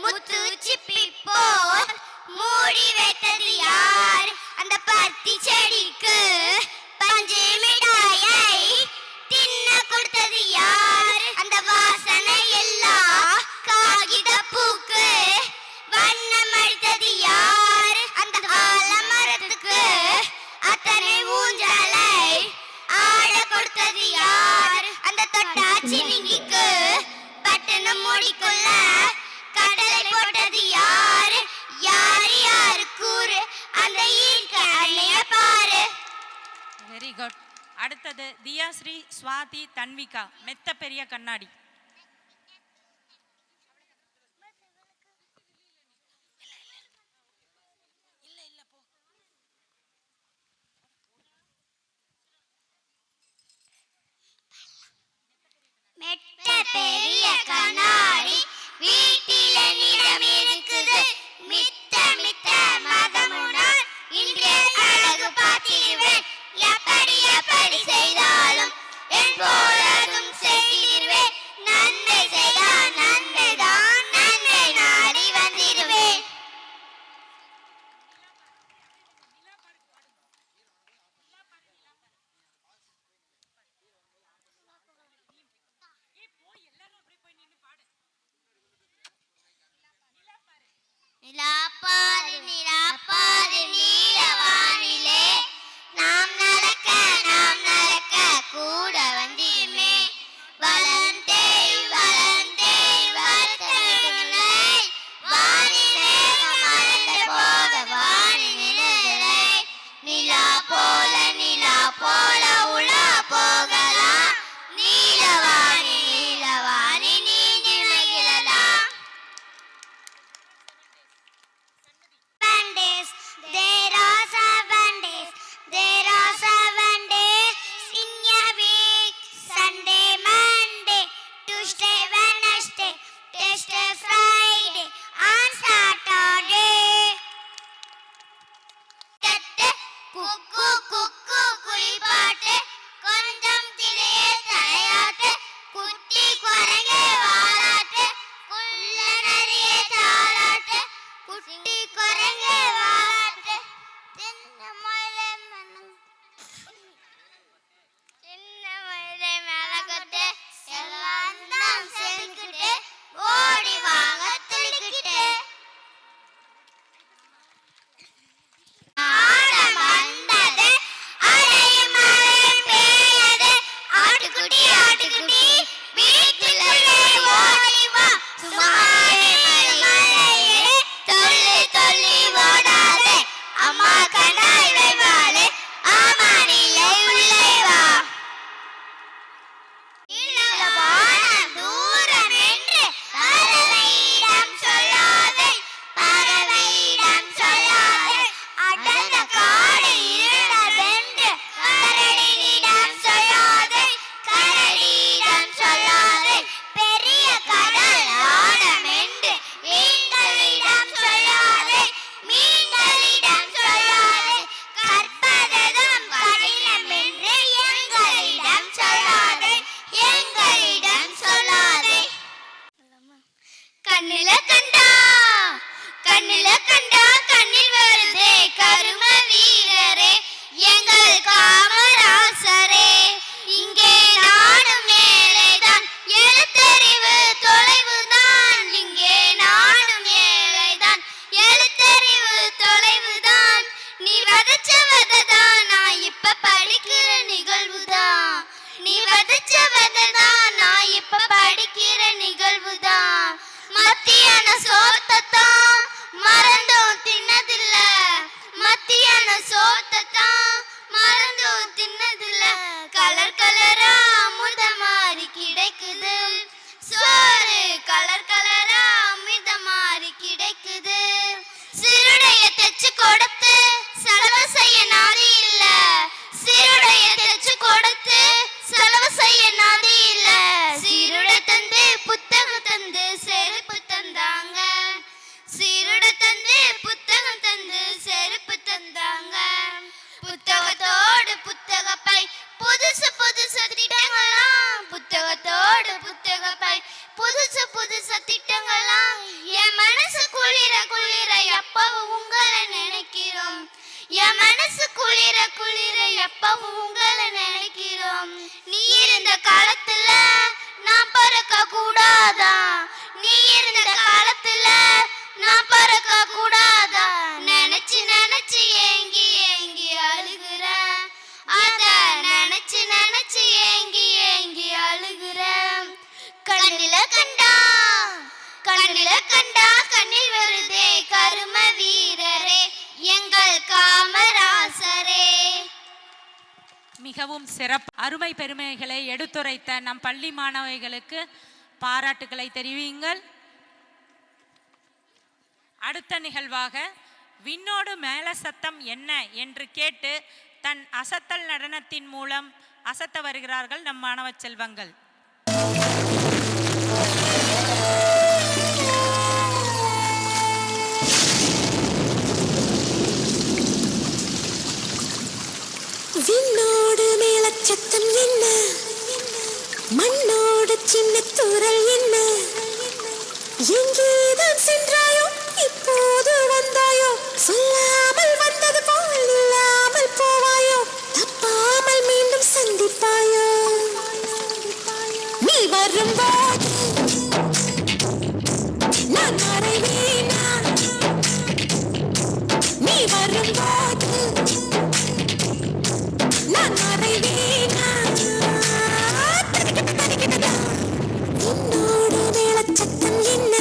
H: முத்து சிப்பி போல் மூடி வைத்தது யார்? அந்த பருத்தி செடிக்கு பஞ்சு மிட்டாயை தின்ன கொடுத்தது யார்? அந்த வாசனை எல்லாம் காகித பூக்கு வண்ணம் அடித்தது யார்? அந்த ஆலமரத்துக்கு அத்தனை ஊஞ்சலை ஆட கொடுத்தது யார்? அந்த தொட்டாச்சினிங்கிக்கு பட்டணம் முடிக்குள்ள கடலை போட்டது யார்? யார் யாரு கூறு அந்த ஈர்க்க அன்னைய பாரு.
C: Very good. அடுத்தது தியாஸ்ரீ, ஸ்வாதி, தன்விகா. மெத்த பெரிய கண்ணாடி.
H: மெட்ட பெரிய கண்ணாடி வீட்டில நிறம் இருக்குது மித்த மித்த மதமுடன் இன்றே அழகு பார்த்திடுவேன் எப்படி எப்படி செய்தாலும் என் போலதும் செய்திடுவேன் நன்மை செய்தால் நன்மைதான் நன்மை நாடி வந்திடுவேன். எங்கள் காமராசரே இங்கே நானும் மேலேதான் எழுத்தறிவு தொலைவுதான் இங்கே நானும் மேலேதான் எழுத்தறிவு தொலைவுதான் நீ வதச்ச வததான் நான் இப்ப படிக்கிற நிகழ்வுதான் நீ வதச்ச வததான் நான் இப்ப படிக்கிற நிகழ்வுதான் மத்தியான சோத்தத்தான் மறந்தும் தின்னதில்ல மத்தியான சோத்தத்தான் மறந்தும் தின்னதில்ல கலர் கலரா அமுத மாறி கிடைக்குது சோறு கலர் கலரா அமுத மாறி கிடைக்குது சிறுடைய தைச்சு கொடுத்து செலவு செய்ய நாதி இல்ல சிறுடைய தைச்சு கொடுத்து செலவு செய்ய நாதி இல்ல சீருடை தந்து புத்தகம் தந்து செருப்பு தந்தாங்க சீருடை தந்து புத்தகம் தந்து செருப்பு தந்தாங்க புத்தகத்தோடு புத்தகப்பை புதுசு புதுசு திட்டங்களாம் புத்தகத்தோடு புத்தகப்பை புதுசு புதுசு திட்டங்களாம் என் மனசு குளிர குளிர எப்பவும் உங்களை நினைக்கிறோம் என் மனசு குளிர குளிர எப்பவும் உங்களை நினைக்கிறோம் நீ இருந்த காலத்துல நான் பறக்க கூடாதா நீ இருந்த காலத்துல நான் பறக்க கூடாதா நினைச்சு நினைச்சு ஏங்கி ஏங்கி அழுகுறேன் அத நினைச்சு நினைச்சு ஏங்கி ஏங்கி அழுகுறேன் கண்ணில கண்டா கண்ணில் வருதே கரும வீரரே எங்கள் காமராசரே.
C: மிகவும் சிறப்பு அருமை பெருமைகளை எடுத்துரைத்த நம் பள்ளி மாணவிகளுக்கு பாராட்டுக்களை தெரிவியுங்கள். அடுத்த நிகழ்வாக விண்ணோடு மேல சத்தம் என்ன என்று கேட்டு தன் அசத்தல் நடனத்தின் மூலம் அசத்த வருகிறார்கள் நம் மாணவ செல்வங்கள்.
P: விண்ணோடு மேலச்சத்தம் என்ன மண்ணோடு சின்ன தூரல் என்ன எங்கேதான் சென்றாயோ இப்போது வந்தாயோ சொல்லாமல் வந்தது போல் இல்லாமல் போவாயோ தப்பாமல் மீண்டும் சந்திப்பாயோ நீ வரும்போது நான் மறைவேனா நீ வரும்போது நான் மறைவேனா என்னோட மேலச்சத்தம் என்ன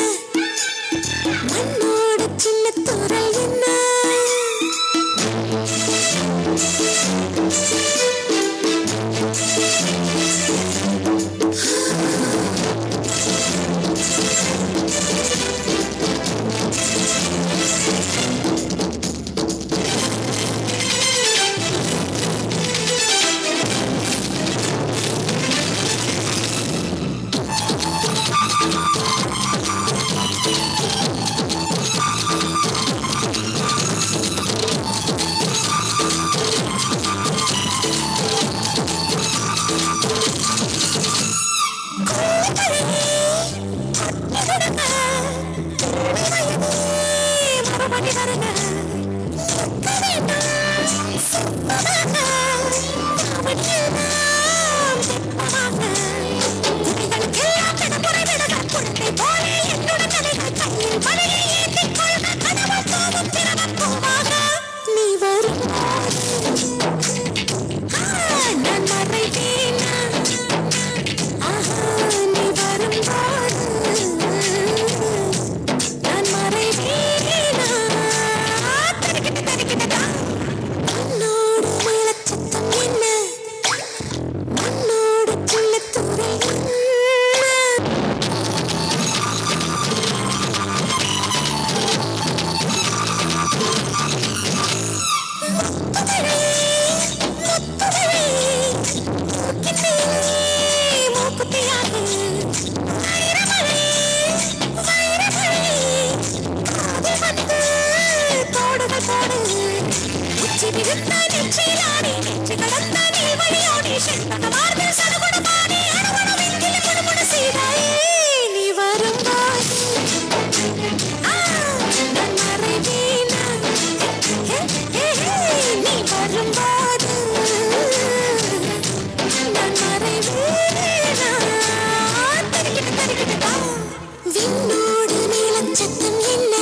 P: சத்தம் என்ன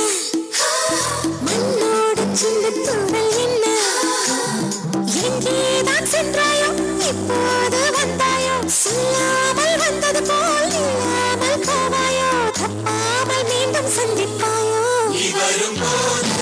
P: மண்ணோட சின்ன தூரல் என்ன எங்கேதான் சென்றாயோ இப்போது வந்தாயோ சொல்லாமல் வந்தது போல் இல்லாமல் போவாயோ தப்பாமல் மீண்டும் சந்திப்பாயோ நீ வரும்போது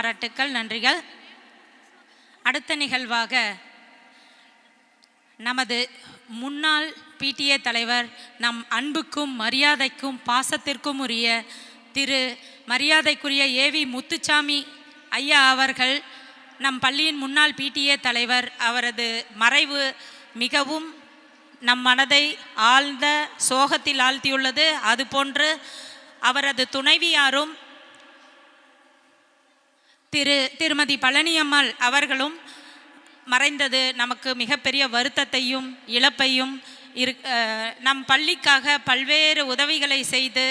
C: பாராட்டுக்கள், நன்றிகள். அடுத்த நிகழ்வாக நமது முன்னாள் பிடிஏ தலைவர், நம் அன்புக்கும் மரியாதைக்கும் பாசத்திற்கும் உரிய திரு மரியாதைக்குரிய ஏவி முத்துச்சாமி ஐயா அவர்கள், நம் பள்ளியின் முன்னாள் பிடிஏ தலைவர், அவரது மறைவு மிகவும் நம் மனதை ஆழ்ந்த சோகத்தில் ஆழ்த்தியுள்ளது. அதுபோன்று அவரது துணைவியாரும் திருமதி பழனியம்மாள் அவர்களும் மறைந்தது நமக்கு மிகப்பெரிய வருத்தத்தையும் இழப்பையும் நம் பள்ளிக்காக பல்வேறு உதவிகளை செய்து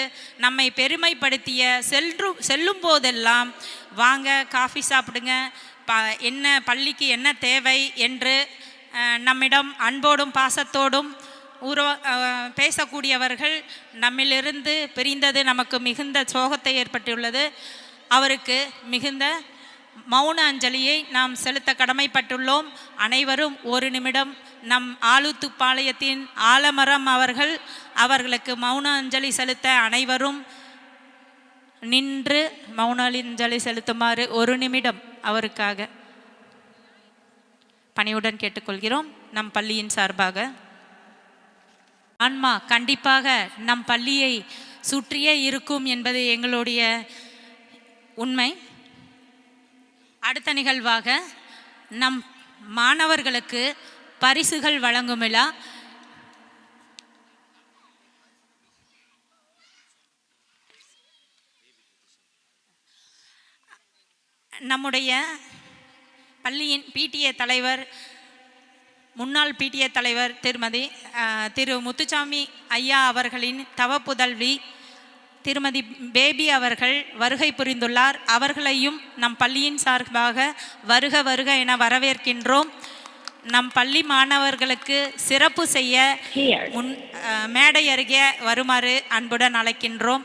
C: நம்மை பெருமைப்படுத்திய செல்லும் போதெல்லாம் வாங்க காஃபி சாப்பிடுங்க, என்ன பள்ளிக்கு என்ன தேவை என்று நம்மிடம் அன்போடும் பாசத்தோடும் பேசக்கூடியவர்கள் நம்மிலிருந்து பிரிந்தது நமக்கு மிகுந்த சோகத்தை ஏற்பட்டுள்ளது. அவருக்கு மிகுந்த மௌன அஞ்சலியை நாம் செலுத்த கடமைப்பட்டுள்ளோம். அனைவரும் ஒரு நிமிடம் நம் ஆலுத்துப்பாளையத்தின் ஆலமரம் அவர்களுக்கு மௌன அஞ்சலி செலுத்த அனைவரும் நின்று மௌன அஞ்சலி செலுத்துமாறு ஒரு நிமிடம் அவருக்காக பணிவுடன் கேட்டுக்கொள்கிறோம். நம் பள்ளியின் சார்பாக ஆன்மா கண்டிப்பாக நம் பள்ளியை சுற்றியே இருக்கும் என்பது எங்களுடைய உண்மை. அடுத்த நிகழ்வாக நம் மாணவர்களுக்கு பரிசுகள் வழங்கும் விழா. நம்முடைய பள்ளியின் பிடிஏ தலைவர், முன்னாள் பிடிஏ தலைவர் திரு முத்துச்சாமி ஐயா அவர்களின் தவப்புதல்வி திருமதி பேபி அவர்கள் வருகை புரிந்துள்ளார். அவர்களையும் நம் பள்ளியின் சார்பாக வருக வருக என வரவேற்கின்றோம். நம் பள்ளி மாணவர்களுக்கு சிறப்பு செய்ய மேடை அருகே வருமாறு அன்புடன் அழைக்கின்றோம்.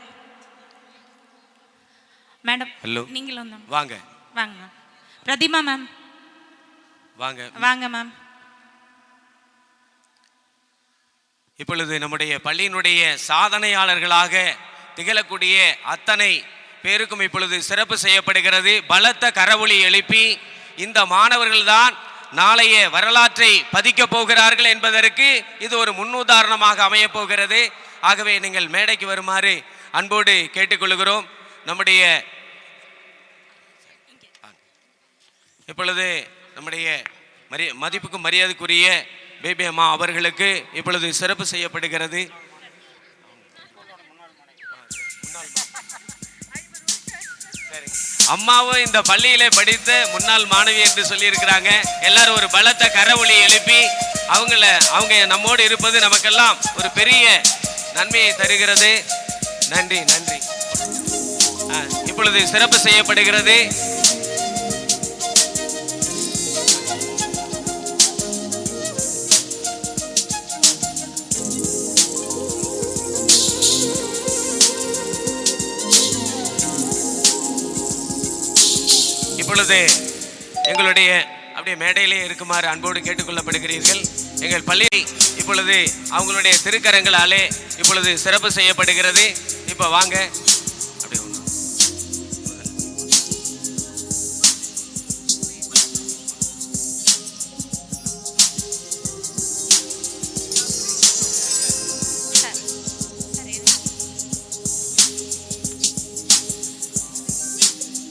C: மேடம், நீங்களும்
A: வாங்க
C: வாங்க மேம். பிரதிமா மேம்
A: வாங்க
C: வாங்க மேம்.
A: இப்பொழுது நம்முடைய பள்ளியினுடைய சாதனையாளர்களாக திகழக்கூடிய அத்தனை பேருக்கும் இப்பொழுது சிறப்பு செய்யப்படுகிறது. பலத்த கரவொலி எழுப்பி இந்த மாணவர்கள்தான் நாளைய வரலாற்றை பதிக்கப் போகிறார்கள் என்பதற்கு இது ஒரு முன்னுதாரணமாக அமையப் போகிறது. ஆகவே நீங்கள் மேடைக்கு வருமாறு அன்போடு கேட்டுக்கொள்கிறோம். நம்முடைய இப்பொழுது நம்முடைய மதிப்புக்கும் மரியாதைக்குரிய பேபி அம்மா அவர்களுக்கு இப்பொழுது சிறப்பு செய்யப்படுகிறது. அம்மாவும் இந்த பள்ளியிலே படித்த முன்னாள் மாணவி என்று சொல்லி இருக்கிறாங்க. எல்லாரும் ஒரு பலத்த கரவொலி எழுப்பி அவங்க நம்மோடு இருப்பது நமக்கெல்லாம் ஒரு பெரிய நன்மையை தருகிறது. நன்றி நன்றி. இப்பொழுது சிறப்பு செய்யப்படுகிறது. இப்பொழுது எங்களுடைய அப்படியே மேடையிலே இருக்குமாறு அன்போடு கேட்டுக்கொள்ளப்படுகிறீர்கள். எங்கள் பள்ளி இப்பொழுது அவங்களுடைய திருக்கரங்களாலே இப்பொழுது சிறப்பு செய்யப்படுகிறது. இப்போ வாங்க அப்படியே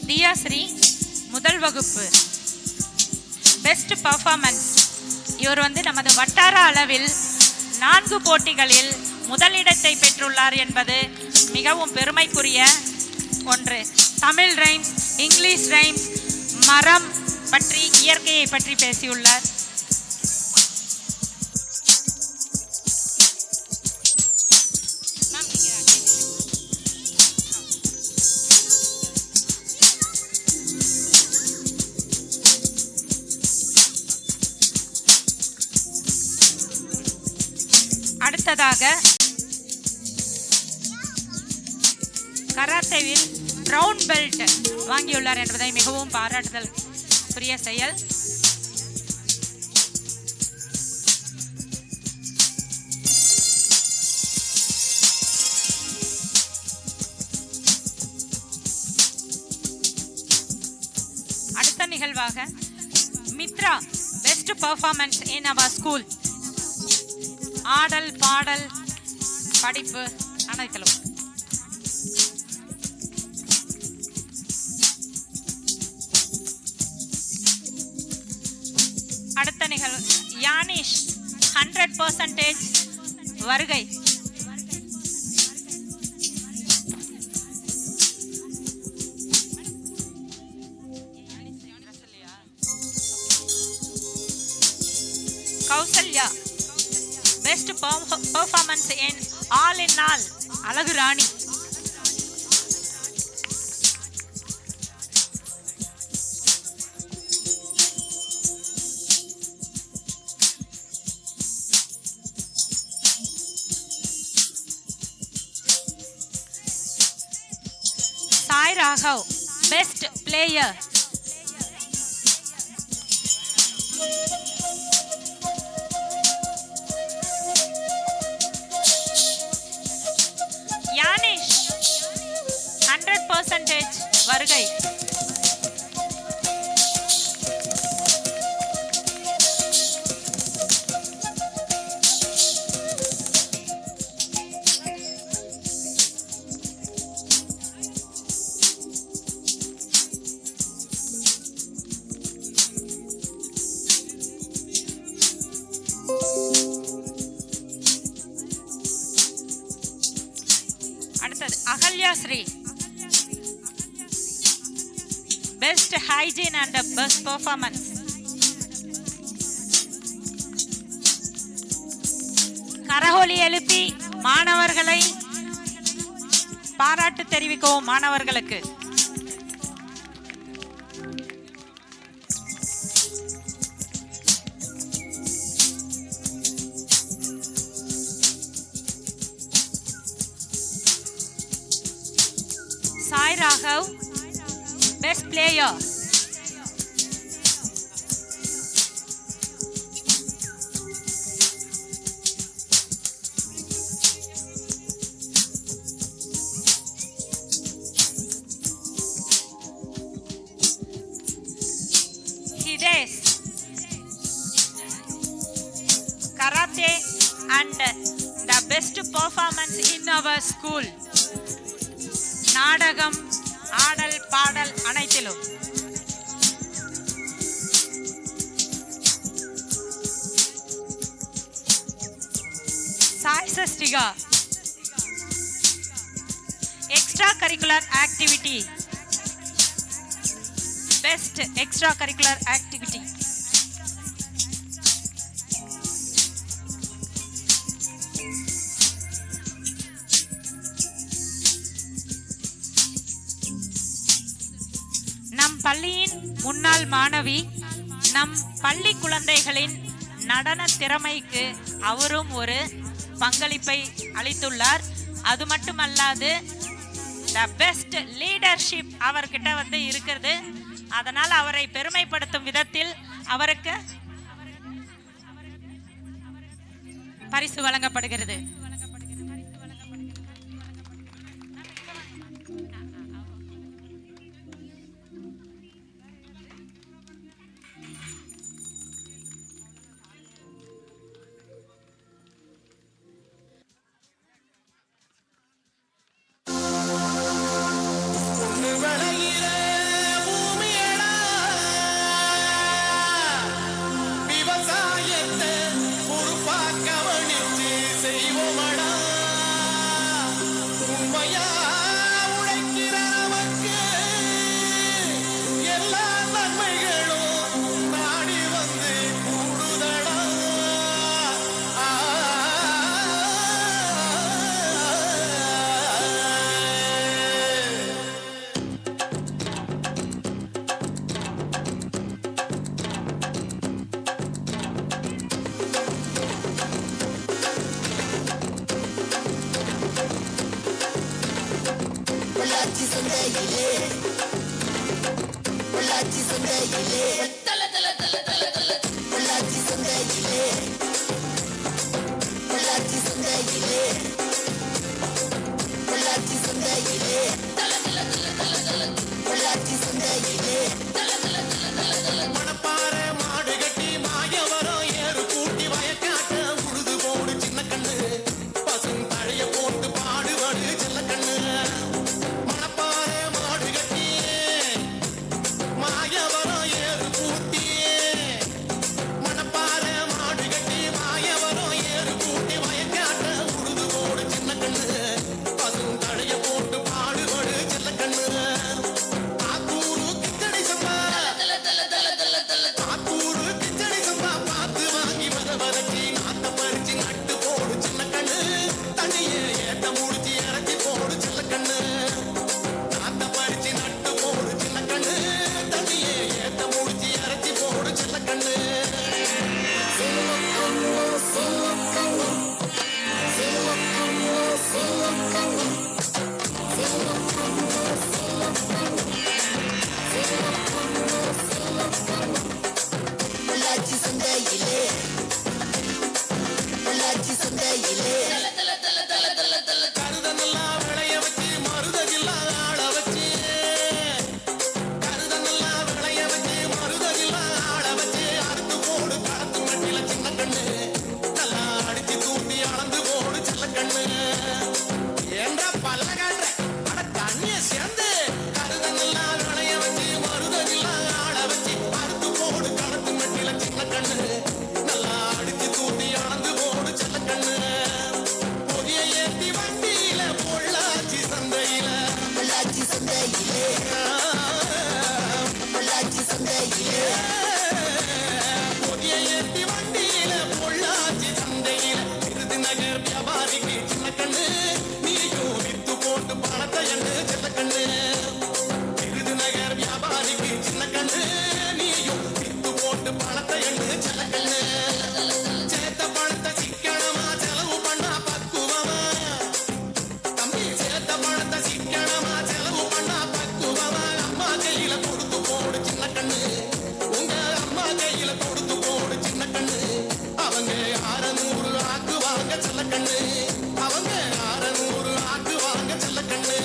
C: தியாஸ்ரீ முதல் வகுப்பு பெஸ்ட் பர்ஃபார்மன்ஸ். இவர் நமது வட்டார அளவில் 4 போட்டிகளில் முதலிடத்தை பெற்றுள்ளார் என்பது மிகவும் பெருமைக்குரிய ஒன்று. தமிழ் ரைம்ஸ், இங்கிலீஷ் ரைம்ஸ், மரம் பற்றி, இயற்கையை பற்றி பேசியுள்ளார். அடுத்ததாக கராத்தேவில் பிரவுன் பெல்ட் வாங்கியுள்ளார் என்பதை மிகவும் பாராட்டுதலுக்குரிய செயல். நிகழ்வாக மித்ரா பெஸ்ட் பெர்ஃபார்மன்ஸ் இன் அவர் ஸ்கூல். ஆடல் பாடல் படிப்பு அனைத்திலும். அடுத்த நிகழ்வு யானிஷ் 100% வருகை. Kausalya best performance in all in all அழகு ராணி. Sai Raghav best player. யானிஷ் 100% வருகை. அடுத்தது Ahalya Sri best hygiene and best performance. கரகோலி எழுப்பி மாணவர்களை பாராட்டு தெரிவிக்கவும் மாணவர்களுக்கு. Sai Raghav, best player. Hidesh, karate and the best performance in our school. நாடகம் ஆடல் பாடல் அனைத்திலும். Sai Shashtika extra curricular activity best extra curricular activity. நம் பள்ளியின் முன்னாள் மாணவி நம் பள்ளி குழந்தைகளின் நடன திறமைக்கு அவரும் ஒரு பங்களிப்பை அளித்துள்ளார். அது மட்டுமல்லாது த பெஸ்ட் லீடர்ஷிப் அவர்கிட்ட இருக்கிறது. அதனால் அவரை பெருமைப்படுத்தும் விதத்தில் அவருக்கு பரிசு வழங்கப்படுகிறது.
P: பொள்ளாச்சி சந்தையிலே
L: கண்ணு அந்த பறிச்சு நட்டு போடு சின்ன கண்ணு தண்ணியே ஏத்த முடிச்சு அரைச்சி போடு சின்ன கண்ணு பொள்ளாச்சி சந்தையிலே பொள்ளாச்சி சந்தையிலே கருதனெல்லாம் விளைய வச்சு மருதகில்லாத ஆள வச்சு கருதனெல்லாம் விளைய வச்சு மருதகில்லாத ஆள வச்சு அறுத்து போடு களத்து மட்டில சின்ன கண்ணு நல்லா அடிச்சு தூண்டி அளந்து போடு சின்ன கண்ணு என்ற பல்ல காட்டுற அட தண்ணிய சேர்ந்து கருதனெல்லாம் விளைய வச்சு மருதகில்லாத ஆள வச்சு அறுத்து போடு களத்து மட்டில சின்ன கண்ணு நல்லா அடிச்சு தூண்டி அளந்து போடு சின்ன கண்ணு பொதிய ஏத்தி வண்டியில பொள்ளாச்சி சந்தையில பொள்ளாச்சி சந்தையிலே பொள்ளாச்சி சந்தையிலே பொதிய ஏத்தி வண்டியில பொள்ளாச்சி சந்தையில விருதுநகர் வியாபாரிக்கு சின்ன கண்ணு நீயும் வித்து போட்டு பணத்தை எண்ணு சின்ன கண்ணு விருதுநகர் வியாபாரிக்கு சின்ன கண்ணு நீயும் வித்து போட்டு பணத்தை எண்ணு சின்ன கண்ணு சேத்த பணத்தை சிக்கனமா செலவு பண்ணா பக்குவமா தம்பி சேத்த பணத்தை சிக்கனமா செலவு பண்ணா பக்குவமா அம்மா கையில கொடுத்து போடு சின்ன கண்ணு உங்க அம்மா கையில கொடுத்து போடு சின்ன கண்ணு அவங்க 600 ஆக்குவாங்க சின்ன கண்ணு அவங்க 600 ஆக்குவாங்க சின்ன கண்ணு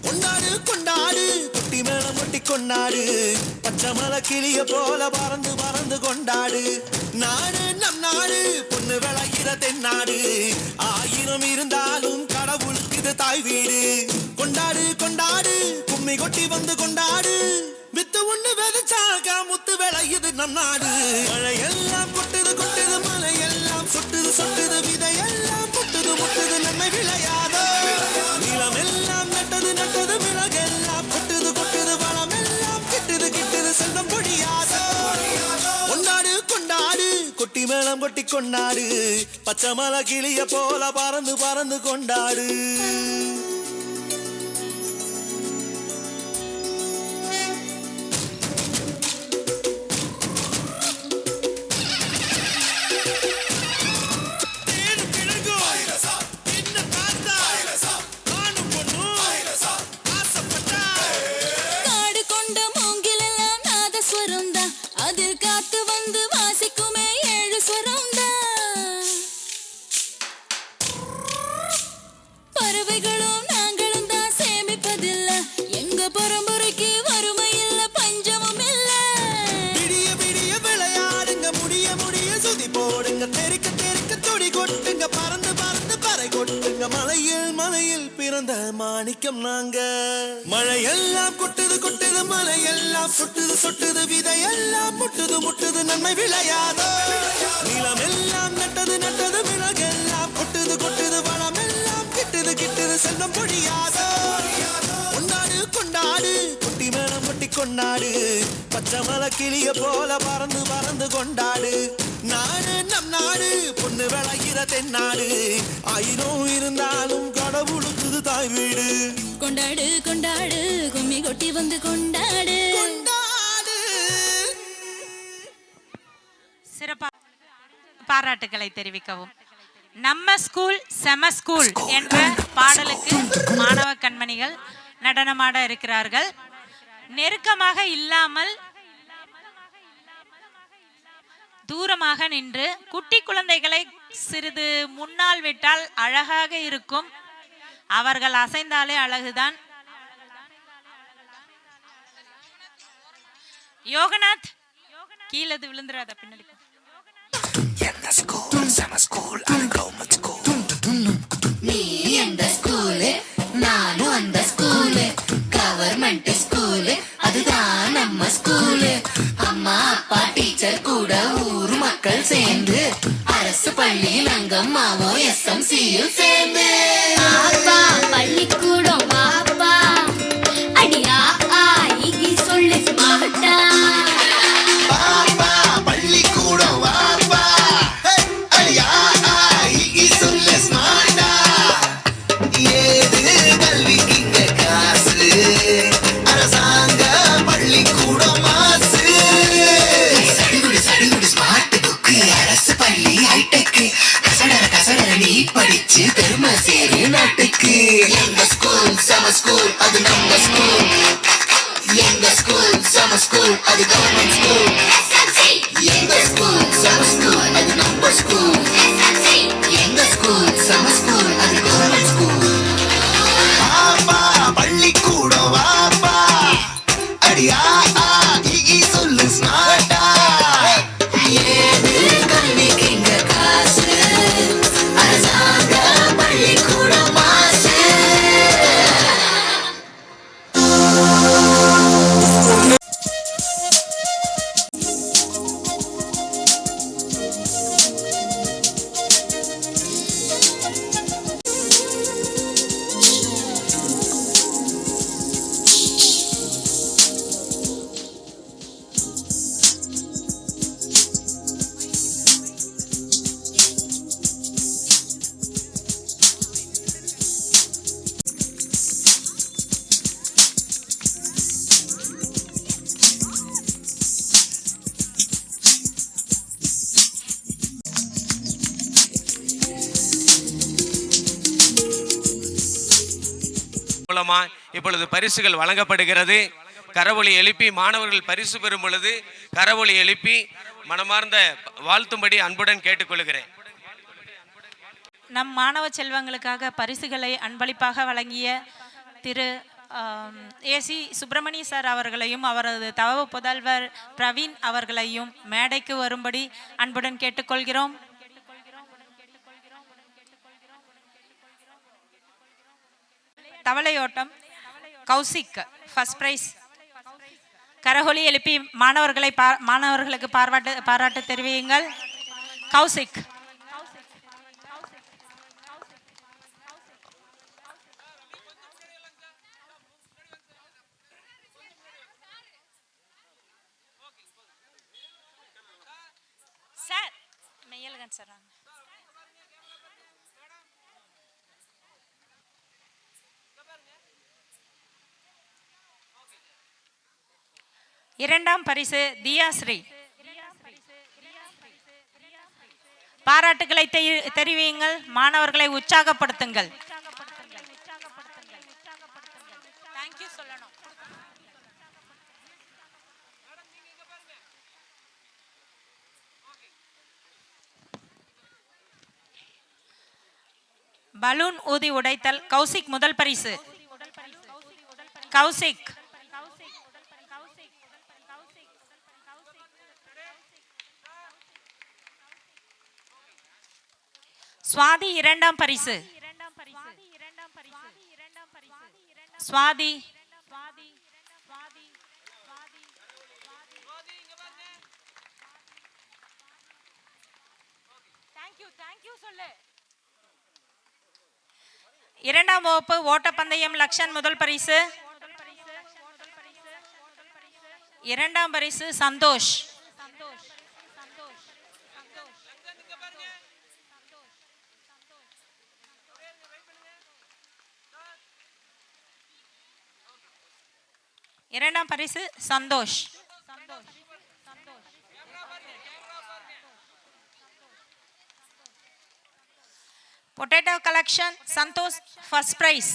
L: கொண்டாடு கொண்டாடு குட்டி மேளம் கொட்டி கொண்டாடு பச்சை மலை கிளிய போல பறந்து பறந்து கொண்டாடு நாடு நம் நாடு பொண்ணு விளையிற தென்னாடு ஆயிரம் இருந்தாலும் கடவுளுக்கு இது தாய் வீடு கொண்டாடு கொண்டாடு கும்மி கொட்டி வந்து கொண்டாடு வித்து ஒண்ணு விதைச்சாக்கா முத்து விளையுது நம் நாடு மழையெல்லாம் கொட்டுது கொட்டுது மலையெல்லாம் சொட்டுது சொட்டுது விதையெல்லாம் முட்டுது முட்டுது நன்மை விளையாதோ நிலமெல்லாம் நட்டது நட்டது மிளகெல்லாம் கொட்டுது கொட்டுது வளமெல்லாம் கிட்டுது கிட்டுது செல்வம் பொழியாதோ கொண்டாடு கொண்டாடு கொட்டி மேளம் கொட்டி கொண்டாடு பச்சை மலை கிளிய போல பறந்து பறந்து கொண்டாடு
P: காடு கொண்ட மூங்கிலெல்லாம் நாதஸ்வரம் தான் அதில் காத்து வந்து வாசிக்குமே 7 ஸ்வரம் தான் பறவைகளும் நாங்களும் தான் சேமிப்பதில்லை எங்க பரம்பரைக்கு வறுமை இல்ல பஞ்சமும் இல்ல
L: விடிய விடிய விளையாடுங்க முடிய முடிய சுதி போடுங்க தெறிக்க தெறிக்க துடி கொட்டுங்க பறந்து பறந்து பறை கொட்டுங்க மலையில் மலையில் பிறந்த மாணிக்கம் நாங்க மழையெல்லாம் கொட்டுது கொட்டுது மலையெல்லாம் சொட்டுது சொட்டுது விதையெல்லாம் முட்டுது முட்டுது நன்மை விளையாதோ நிலமெல்லாம் நட்டது நட்டது மிளகெல்லாம் கொட்டுது கொட்டுது வளமெல்லாம் கிட்டுது கிட்டுது செல்வம் பொழியாதோ கொண்டாடு கொண்டாடு குட்டி மேளம் கொட்டி கொண்டாடு பச்சை மலை கிளிய போல பறந்து பறந்து கொண்டாடு நாடு நம் நாடு பொண்ணு விளையிற தென்னாடு ஆயிரம் இருந்தாலும் கடவுளுக்கு இது தாய் வீடு
P: கொண்டாடு கொண்டாடு கும்மி கொட்டி வந்து கொண்டாடு
C: சிறப்பாக பாராட்டுக்களை தெரிவிக்கவும். நம்ம ஸ்கூல் செம ஸ்கூல் என்ற பாடலுக்கு மாணவ கண்மணிகள் நடனமாட இருக்கிறார்கள். நெருக்கமாக இல்லாமல் தூரமாக நின்று குட்டி குழந்தைகளை சிறிது முன்னால் விட்டால் அழகாக இருக்கும். அவர்கள் அசைந்தாலே அழகுதான். யோகநாத் கீழே விழுந்துடாத பின்னாடி.
L: எந்த ஸ்கூல் செம ஸ்கூல் அது கவர்மெண்ட் ஸ்கூல்
O: நீ எந்த ஸ்கூலு நானும் அந்த ஸ்கூலு கவர்மெண்ட் ஸ்கூலு அதுதான் நம்ம ஸ்கூலு அம்மா அப்பா டீச்சர் கூட ஊர் மக்கள் சேர்ந்து அரசு பள்ளியில் அங்கம்மாவும் SMCயில் சேர்ந்து
J: அப்பா பள்ளிக்கூடம் வாப்பா அடியா ஆகி சொல்லு மாட்டா
L: பாப்பா பள்ளிக்கூடம் வாப்பா அடியா ஆகி சொல்லு ஸ்மார்ட்டா ஏது கல்விக்கு இங்க காசு அரசாங்க பள்ளிக்கூடம் மாசு சடிகுடி ஸ்மார்ட் புக்கு அரசு பள்ளி ஹைடெக் கசடர நீ படிச்சு பெருமை சேரு நாட்டுக்கு எங்க ஸ்கூல் செம ஸ்கூல் அது நம்ம ஸ்கூல் எங்க ஸ்கூல் செம ஸ்கூல் அது கவர்மெண்ட் ஸ்கூல் எங்க ஸ்கூல் செம ஸ்கூல் அது நம்ம ஸ்கூல் எங்க ஸ்கூல் செம ஸ்கூல் அது கவர்மெண்ட் ஸ்கூல் பாப்பா பள்ளிக்கூடம் வாப்பா அடியா ஆகி சொல்லு ஸ்மார்ட்டா ஏது கல்விக்கு இங்க காசு அரசாங்க பள்ளிக்கூடம் மாசு
A: மூலமா இப்பொழுது பரிசுகள் வழங்கப்படுகிறது. கரவொலி எழுப்பி மாணவர்கள் பரிசு பெறும் பொழுது கரவொலி எழுப்பி மனமார்ந்த வாழ்த்தும்படி அன்புடன் கேட்டுக்கொள்கிறேன்.
C: நம் மாணவ செல்வங்களுக்காக பரிசுகளை அன்பளிப்பாக வழங்கிய திரு ஏசி சுப்பிரமணிய சார் அவர்களையும் அவரது தவ புதல்வர் பிரவீன் அவர்களையும் மேடைக்கு வரும்படி அன்புடன் கேட்டுக்கொள்கிறோம். தவளையோட்டம் கௌசிக் ஃபர்ஸ்ட் பிரைஸ். கரகொலி எழுப்பி மாணவர்களுக்கு பாராட்டு தெரிவியுங்கள். கௌசிக். சார் மெய்யல்கன் சார் இரண்டாம் பரிசு தியாஸ்ரீ. பாராட்டுகளை தெரிவியுங்கள், மாணவர்களை உற்சாகப்படுத்துங்கள். தேங்க்யூ சொல்லணும். பலூன் ஊதி உடைத்தல் கௌசிக் முதல் பரிசு. கௌசிக். சுவாதி இரண்டாம் பரிசு. சுவாதி. இரண்டாம் வகுப்பு ஓட்டப்பந்தயம் லக்ஷன் முதல் பரிசு. இரண்டாம் பரிசு சந்தோஷ். இரண்டாம் பரிசு Santhosh. Potato collection Santhosh first prize.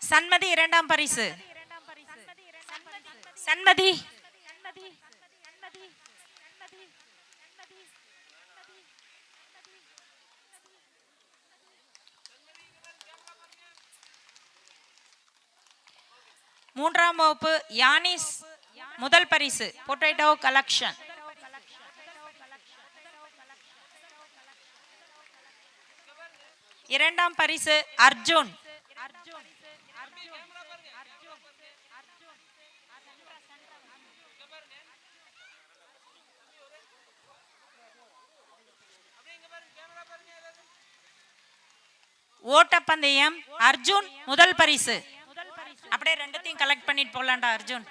C: Shanmathi இரண்டாம் பரிசு. சண்மதி. 3ஆம் வகுப்பு யானிஸ் முதல் பரிசு பொட்டேட்டோ கலெக்ஷன். 2ஆம் பரிசு அர்ஜுன். 'ஓட்டப்பந்தயம் அர்ஜுன் முதல் பரிசு. அப்படியே ரெண்டுத்தையும் கலெக்ட் பண்ணிட்டு போலாம்டா அர்ஜுன்.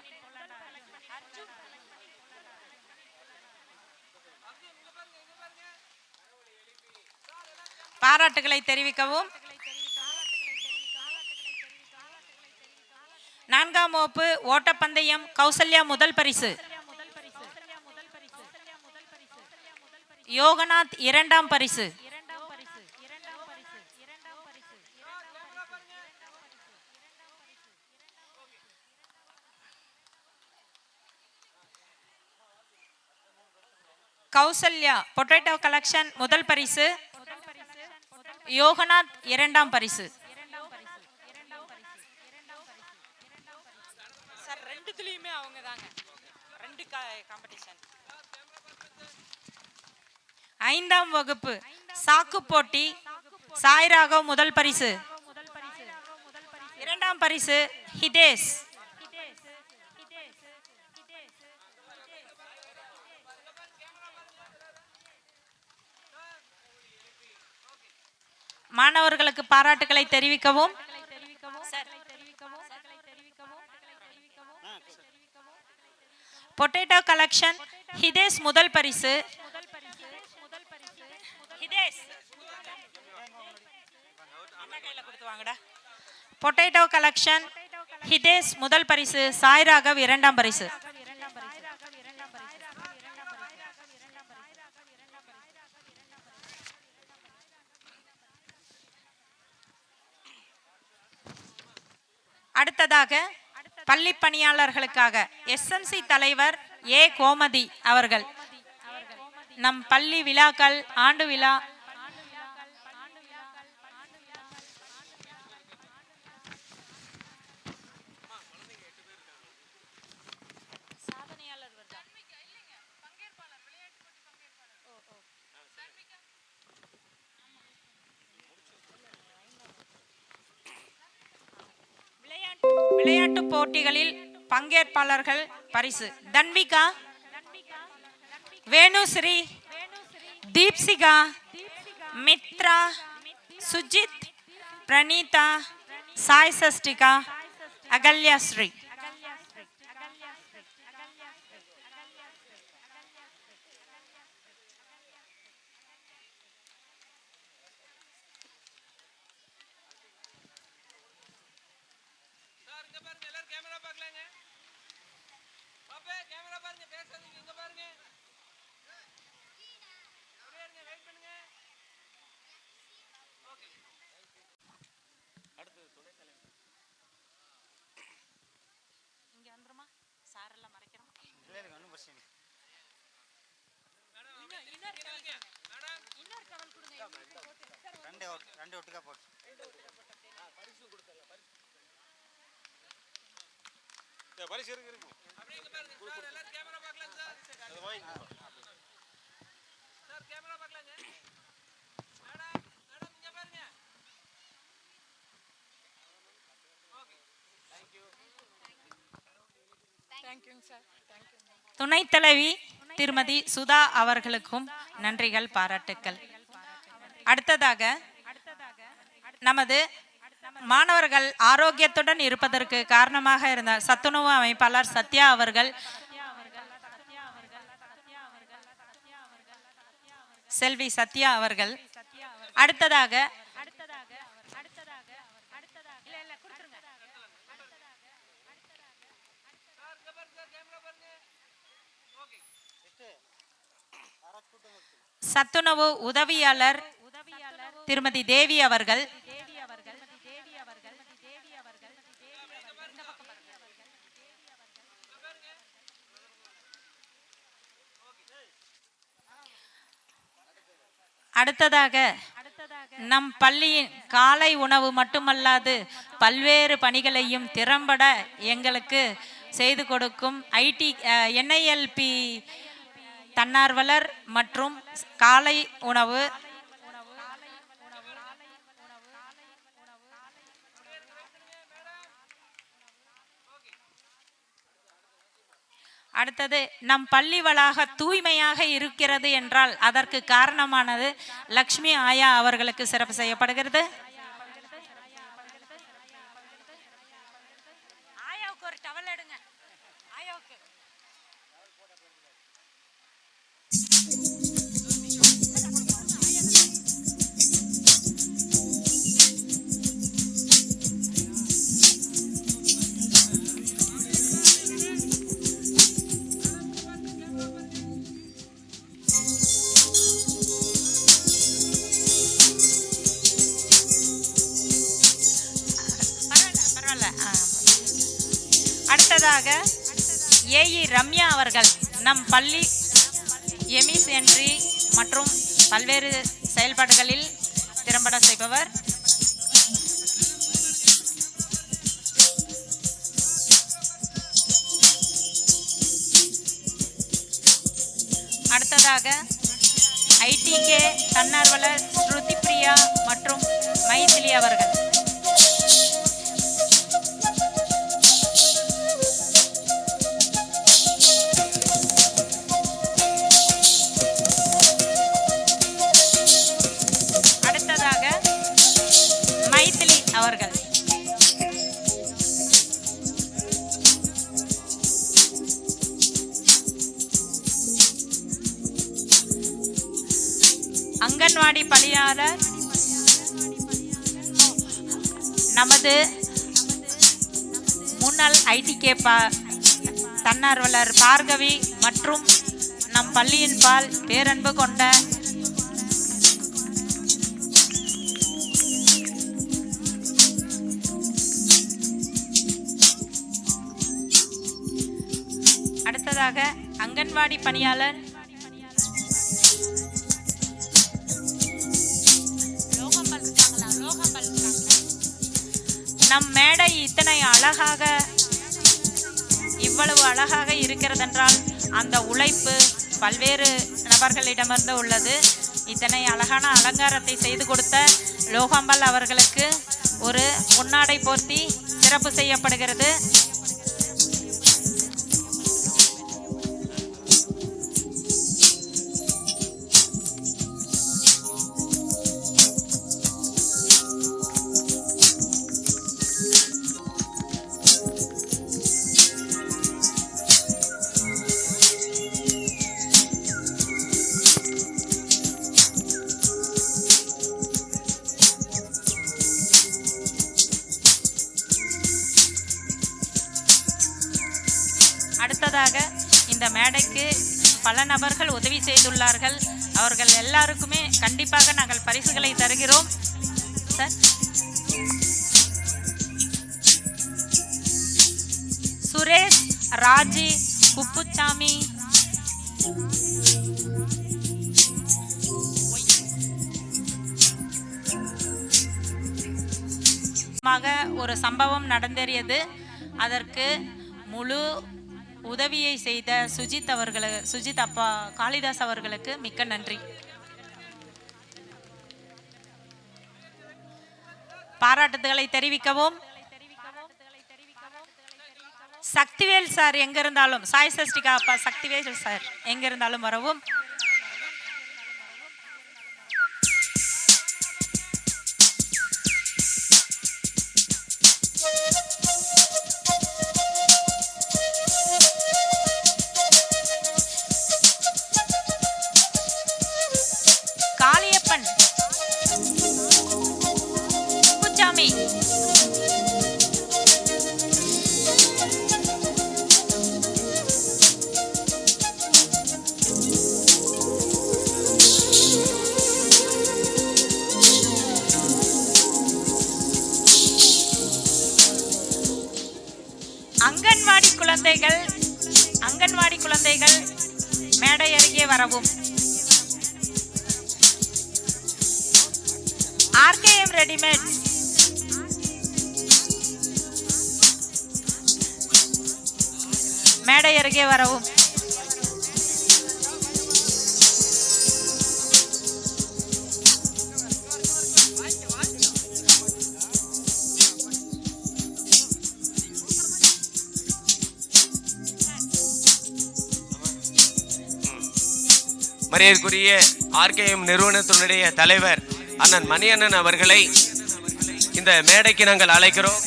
C: பாராட்டுகளை தெரிவிக்கவும். 4ஆம் வகுப்பு ஓட்டப்பந்தயம் கௌசல்யா முதல் பரிசு. யோகநாத் 2ஆம் பரிசு. கௌசல்யா பொட்டேட்டோ கலெக்ஷன் முதல் பரிசு. யோகநாத் 2ஆம் பரிசு.
Q: சார் ரெண்டுத்துலயுமே அவங்க தாங்க. ரெண்டு காம்படிஷன்.
C: 5ஆம் வகுப்பு சாக்கு போட்டி சாய்ராகவ் முதல் பரிசு. 2ஆம் பரிசு ஹிதேஷ். மாணவர்களுக்கு பாராட்டுகளை தெரிவிக்கவும். பொட்டேட்டோ கலெக்ஷன் ஹிதேஷ் முதல் பரிசு. பொட்டேட்டோ கலெக்ஷன் ஹிதேஷ் முதல் பரிசு. சாய்ராகவ் 2ஆம் பரிசு. அடுத்ததாக பள்ளி பணியாளர்களுக்காக எஸ்எம்சி தலைவர் ஏ கோமதி அவர்கள் நம் பள்ளி விழாக்கள் ஆண்டு விழா விளையாட்டு போட்டிகளில் பங்கேற்பாளர்கள் பரிசு. தன்விகா, வேணுஸ்ரீ, தீப்சிகா, மித்ரா, சுஜித், பிரணீதா, சாய் சஷ்டிகா, அகல்யாஸ்ரீ.
B: ரெண்டு ஒட்டுக்கா போட்டு பரிசு இருக்கு.
C: துணைத் தலைவி திருமதி சுதா அவர்களுக்கும் நன்றிகள், பாராட்டுக்கள். அடுத்ததாக நமது மாணவர்கள் ஆரோக்கியத்துடன் இருப்பதற்கு காரணமாக இருந்த சத்துணவு அமைப்பாளர் சத்யா அவர்கள், செல்வி சத்யா அவர்கள். அடுத்ததாக சத்துணவு உதவியாளர் திருமதி தேவி அவர்கள். அடுத்ததாக நம் பள்ளியின் காலை உணவு மட்டுமல்லாது பல்வேறு பணிகளையும் திறம்பட எங்களுக்கு செய்து கொடுக்கும் NILP தன்னார்வலர் மற்றும் காலை உணவு அடுத்தது நம் பள்ளி வளாக தூய்மையாக இருக்கிறது என்றால் அதற்கு காரணமானது லக்ஷ்மி ஆயா அவர்களுக்கு சிறப்பு செய்யப்படுகிறது. ஆயாவுக்கு ஒரு டவல் எடுங்க. ஆயாவுக்கு அடுத்ததாக ஏஇ ரம்யா அவர்கள் நம் பள்ளி எமிஸ் என்ட்ரி மற்றும் பல்வேறு செயல்பாடுகளில் திறம்பட செய்பவர். அடுத்ததாக ITK தன்னார்வலர் ஸ்ருதி பிரியா மற்றும் மைதிலி அவர்கள். அவர்கள் அங்கன்வாடி பணியாளர் நமது முன்னாள் ITK தன்னார்வலர் பார்கவி மற்றும் நம் பள்ளியின் பால் பேரன்பு கொண்ட அங்கன்வாடி பணியாளர் நம் மேடை இவ்வளவு அழகாக இருக்கிறதென்றால் அந்த உழைப்பு பல்வேறு நபர்களிடமிருந்து உள்ளது. இத்தனை அழகான அலங்காரத்தை செய்து கொடுத்த லோகாம்பாள் அவர்களுக்கு ஒரு பொன்னாடை போர்த்தி சிறப்பு செய்யப்படுகிறது. அடுத்ததாக இந்த மேடைக்கு பல நபர்கள் உதவி செய்துள்ளார்கள். அவர்கள் எல்லாருக்குமே கண்டிப்பாக நாங்கள் பரிசுகளை தருகிறோம். சார் சுரேஷ், ராஜி, குப்புச்சாமி, ஒரு சம்பவம் நடந்தேறியது. அதற்கு முழு உதவியை செய்த சுஜித் அப்பா காளிதாஸ் அவர்களுக்கு மிக்க நன்றி. பாராட்டுதல்களை தெரிவிக்கவும் சக்திவேல் சார் எங்க இருந்தாலும், சாய் சஷ்டிகா அப்பா சக்திவேல் சார் எங்க இருந்தாலும் வரவும். காளியப்பன், குப்புச்சாமி, அங்கன்வாடி குழந்தைகள் மேடை அருகே வரவும். ரெடிமேட்ஸ். மேடை அருகே வரவும்.
A: மரியாதைக்குரிய ஆர்கேஎம் நிறுவனத்தினுடைய தலைவர் அண்ணன் மணியண்ணன் அவர்களை இந்த மேடைக்கு நாங்கள் அழைக்கிறோம்.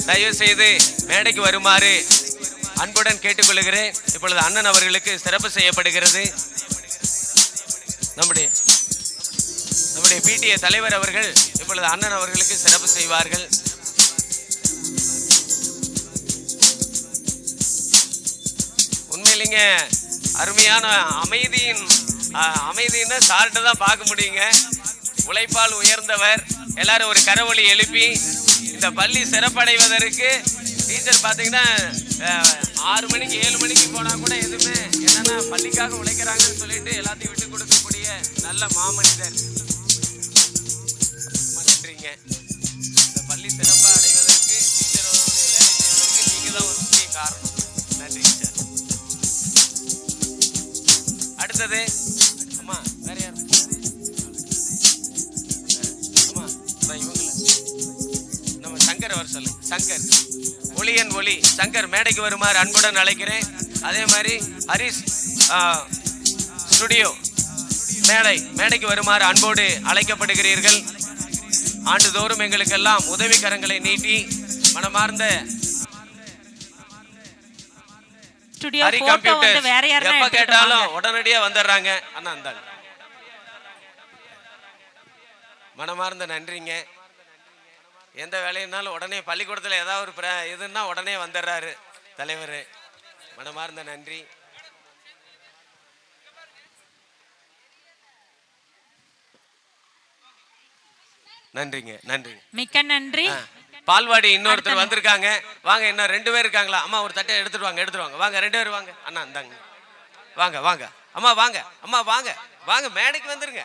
A: தயவு செய்து மேடைக்கு வருமாறு அன்புடன் கேட்டுக்கொள்கிறேன். இப்பொழுது அண்ணன் அவர்களுக்கு சிறப்பு செய்யப்படுகிறது. நம்முடைய பிடிஏ தலைவர் அவர்கள் இப்பொழுது அண்ணன் அவர்களுக்கு சிறப்பு செய்வார்கள். உண்மையிலேங்க அருமையான அமைதின்னு சார்ட்டு தான் பார்க்க முடியுங்க. உழைப்பால் உயர்ந்தவர். எல்லாரும் ஒரு கரவொலி எழுப்பி இந்த பள்ளி சிறப்படைவதற்கு டீச்சர் பார்த்தீங்கன்னா 6 மணிக்கு 7 மணிக்கு போனால் கூட எதுவுமே என்னன்னா பள்ளிக்காக உழைக்கிறாங்கன்னு சொல்லிட்டு எல்லாத்தையும் விட்டு கொடுக்கக்கூடிய நல்ல மாமனிதர். நன்றிங்க. இந்த பள்ளி சிறப்பாக அடைவதற்கு டீச்சரோட வேலை செய்வதற்கு நீங்கள் தான் ஒரு முக்கிய காரணம். நன்றி சார். அடுத்தது அம்மா வேற யார்? அம்மா இவங்கள நம்ம சங்கர் அவர் சொல்லு. சங்கர் ஒளியன் ஒளி சங்கர் மேடைக்கு வருமாறு அன்புடன் அழைக்கிறேன். அதே மாதிரி ஹரிஷ் ஸ்டுடியோ மேடைக்கு வருமாறு அன்போடு அழைக்கப்படுகிறீர்கள். ஆண்டுதோறும் எங்களுக்கெல்லாம் உதவி கரங்களை நீட்டி மனமார்ந்த ஹரி கம்ப்யூட்டர் எப்ப கேட்டாலும் உடனடியா வந்துடுறாங்க. அண்ணா இருந்தாங்க. மனமார்ந்த நன்றிங்க. எந்த வேலையினாலும் உடனே பள்ளிக்கூடத்தில் ஏதாவது ஒரு இதுன்னா உடனே வந்துடுறாரு தலைவர். மனமார்ந்த நன்றி. நன்றிங்க. நன்றி,
C: மிக்க நன்றி.
A: பால்வாடி இன்னொருத்தர் வந்திருக்காங்க. வாங்க, இன்னும் 2 பேர் இருக்காங்களா? அம்மா ஒரு தட்டை எடுத்துட்டு வாங்க. வாங்க 2 பேர் வாங்க. அண்ணா இந்தாங்க. வாங்க அம்மா வாங்க. அம்மா வாங்க மேடைக்கு வந்துருங்க.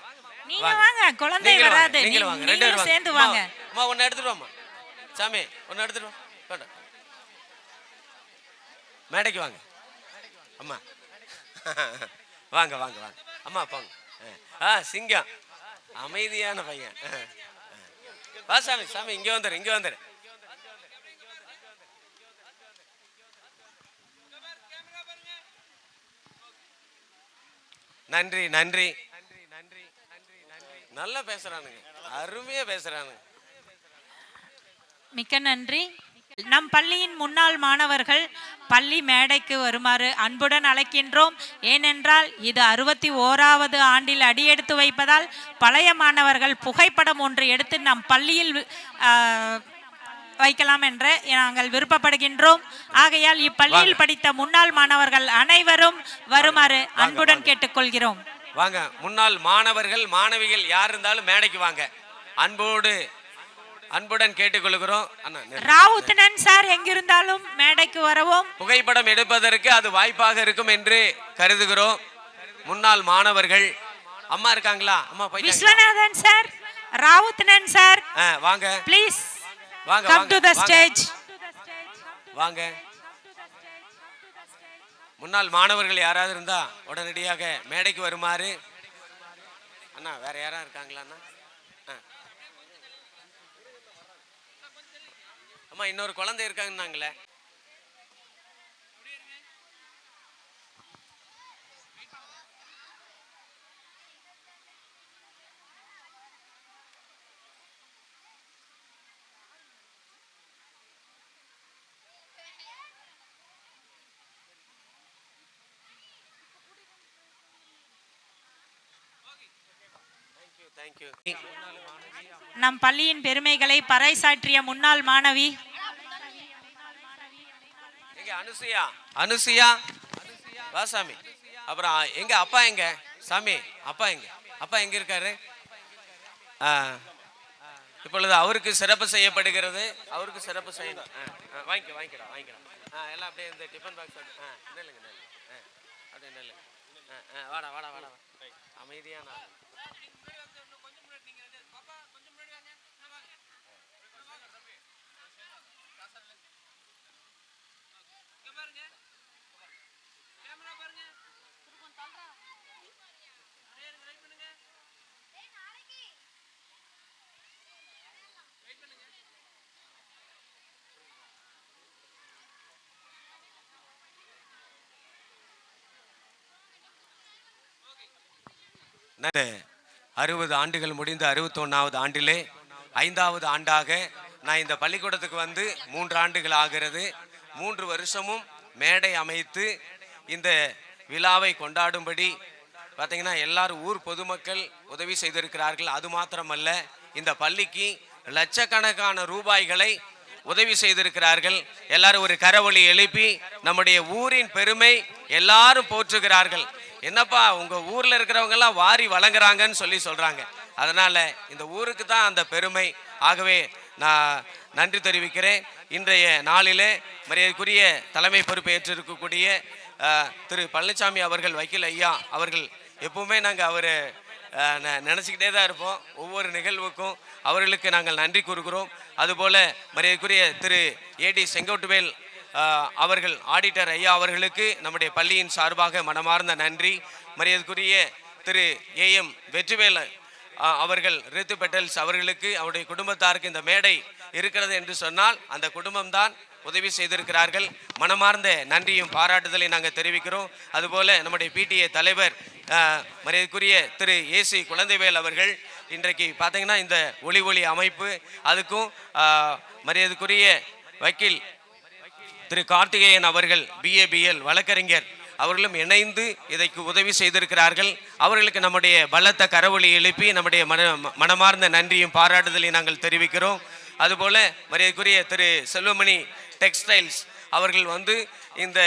C: நீங்க வாங்க, குழந்தை வராது.
A: நீங்க வாங்க, 2 பேர்
C: சேர்ந்து வாங்க.
A: அம்மா ஒன்னு எடுத்துட்டு வாமா. சாமி ஒன்னு எடுத்துட்டு வா. மேடைக்கு வாங்க அம்மா. வாங்க அம்மா போங்க. சிங்கம் அமைதியான பையன். வா சாமி இங்க வந்துரு. நன்றி. நல்லா பேசுறானுங்க, அருமையா பேசுறானுங்க.
C: மிக்க நன்றி. நம் பள்ளியின் முன்னாள் மாணவர்கள் பள்ளி மேடைக்கு வருமாறு அன்புடன் அழைக்கின்றோம். ஏனென்றால் இது 61வது ஆண்டில் அடியெடுத்து வைப்பதால் பழைய மாணவர்கள் புகைப்படம் ஒன்று எடுத்து நம் பள்ளியில் வைக்கலாம் என்று நாங்கள் விருப்பப்படுகின்றோம். ஆகையால் இப்பள்ளியில் படித்த முன்னாள் மாணவர்கள் அனைவரும் வருமாறு அன்புடன் கேட்டுக்கொள்கிறோம்.
A: வாங்க, முன்னாள் மாணவர்கள் மாணவிகள் யார் இருந்தாலும் மேடைக்கு வாங்க. அன்புடன் கேட்டுக்கொள்கிறோம்.
C: ராவுத்தனன் சார் எங்கிருந்தாலும் மேடைக்கு வரவும்.
A: புகைப்படம் எடுப்பதற்கு அது வாய்ப்பாக இருக்கும் என்று கருதுகிறோம். முன்னாள் மாணவர்கள் அம்மா இருக்காங்களா? அம்மா போய்.
C: விஸ்வநாதன் சார், ராவுத்தனன் சார்
A: வாங்க
C: ப்ளீஸ்.
A: வாங்க
C: கம் டு தி ஸ்டேஜ்.
A: வாங்க. முன்னாள் மாணவர்கள் யாராவது இருந்தா உடனடியாக மேடைக்கு வருமாறு. அண்ணா வேற யாரா இருக்காங்களா? அண்ணா அம்மா இன்னொரு குழந்தை இருக்காங்கன்னாங்களே.
C: நம் பள்ளியின் பெருமைகளை பறைசாற்றிய முன்னாள் மாணவி
A: அனுசுயா வாசாமி. அப்புறம் எங்க அப்பா எங்க? சாமி அப்பா எங்க இருக்காரு? இப்பொழுது அவருக்கு சிறப்பு செய்யப்படுகிறது. அவருக்கு சிறப்பு செய்யணும். வாங்கிக்கடா. எல்லாம் அப்படியே இந்த டிஃபன் பாக்ஸ் நெல்லுங்க. அப்படியே நெல்லுங்க. வாடா அமைதியான. 60 ஆண்டுகள் முடிந்து 61வது ஆண்டிலே 5வது ஆண்டாக நான் இந்த பள்ளிக்கூடத்துக்கு வந்து 3 ஆண்டுகள் ஆகிறது. 3 வருஷமும் மேடை அமைத்து இந்த விழாவை கொண்டாடும்படி பார்த்தீங்கன்னா எல்லாரும் ஊர் பொதுமக்கள் உதவி செய்திருக்கிறார்கள். அது மாத்திரமல்ல, இந்த பள்ளிக்கு லட்சக்கணக்கான ரூபாய்களை உதவி செய்திருக்கிறார்கள். எல்லாரும் ஒரு கரவொலி எழுப்பி நம்முடைய ஊரின் பெருமை எல்லாரும் போற்றுகிறார்கள். என்னப்பா உங்க ஊர்ல இருக்கிறவங்க எல்லாம் வாரி வழங்குறாங்கன்னு சொல்றாங்க. அதனால இந்த ஊருக்கு தான் அந்த பெருமை. ஆகவே நான் நன்றி தெரிவிக்கிறேன். இன்றைய நாளிலே மரியாதைக்குரிய தலைமை பொறுப்பை ஏற்றிருக்கக்கூடிய திரு பழனிசாமி அவர்கள், வக்கீல் ஐயா அவர்கள், எப்பவுமே நாங்கள் அவரை நினச்சிக்கிட்டே தான் இருப்போம். ஒவ்வொரு நிகழ்வுக்கும் அவர்களுக்கு நாங்கள் நன்றி கூறுகிறோம். அதுபோல் மரியாதைக்குரிய திரு ஏடி செங்கோட்டுவேல் அவர்கள், ஆடிட்டர் ஐயா அவர்களுக்கு நம்முடைய பள்ளியின் சார்பாக மனமார்ந்த நன்றி. மரியாதைக்குரிய திரு ஏஎம் வெற்றிவேல் அவர்கள், ரித்து பெட்டல்ஸ் அவர்களுக்கு, அவருடைய குடும்பத்தாருக்கு இந்த மேடை இருக்கிறது என்று சொன்னால் அந்த குடும்பம்தான் உதவி செய்திருக்கிறார்கள். மனமார்ந்த நன்றியும் பாராட்டுதலை நாங்கள் தெரிவிக்கிறோம். அதுபோல் நம்முடைய பிடிஏ தலைவர் மரியாதைக்குரிய திரு ஏசி குழந்தைவேல் அவர்கள், இன்றைக்கு பார்த்தீங்கன்னா இந்த ஒளி அமைப்பு, அதுக்கும் மரியாதைக்குரிய வக்கீல் திரு கார்த்திகேயன் அவர்கள், BABL வழக்கறிஞர் அவர்களும் இணைந்து இதற்கு உதவி செய்திருக்கிறார்கள். அவர்களுக்கு நம்முடைய பலத்த கரவொலி எழுப்பி நம்முடைய மனமார்ந்த நன்றியும் பாராட்டுதலையும் நாங்கள் தெரிவிக்கிறோம். அதுபோல மரியாதைக்குரிய திரு செல்வமணி டெக்ஸ்டைல்ஸ் அவர்கள் வந்து இந்த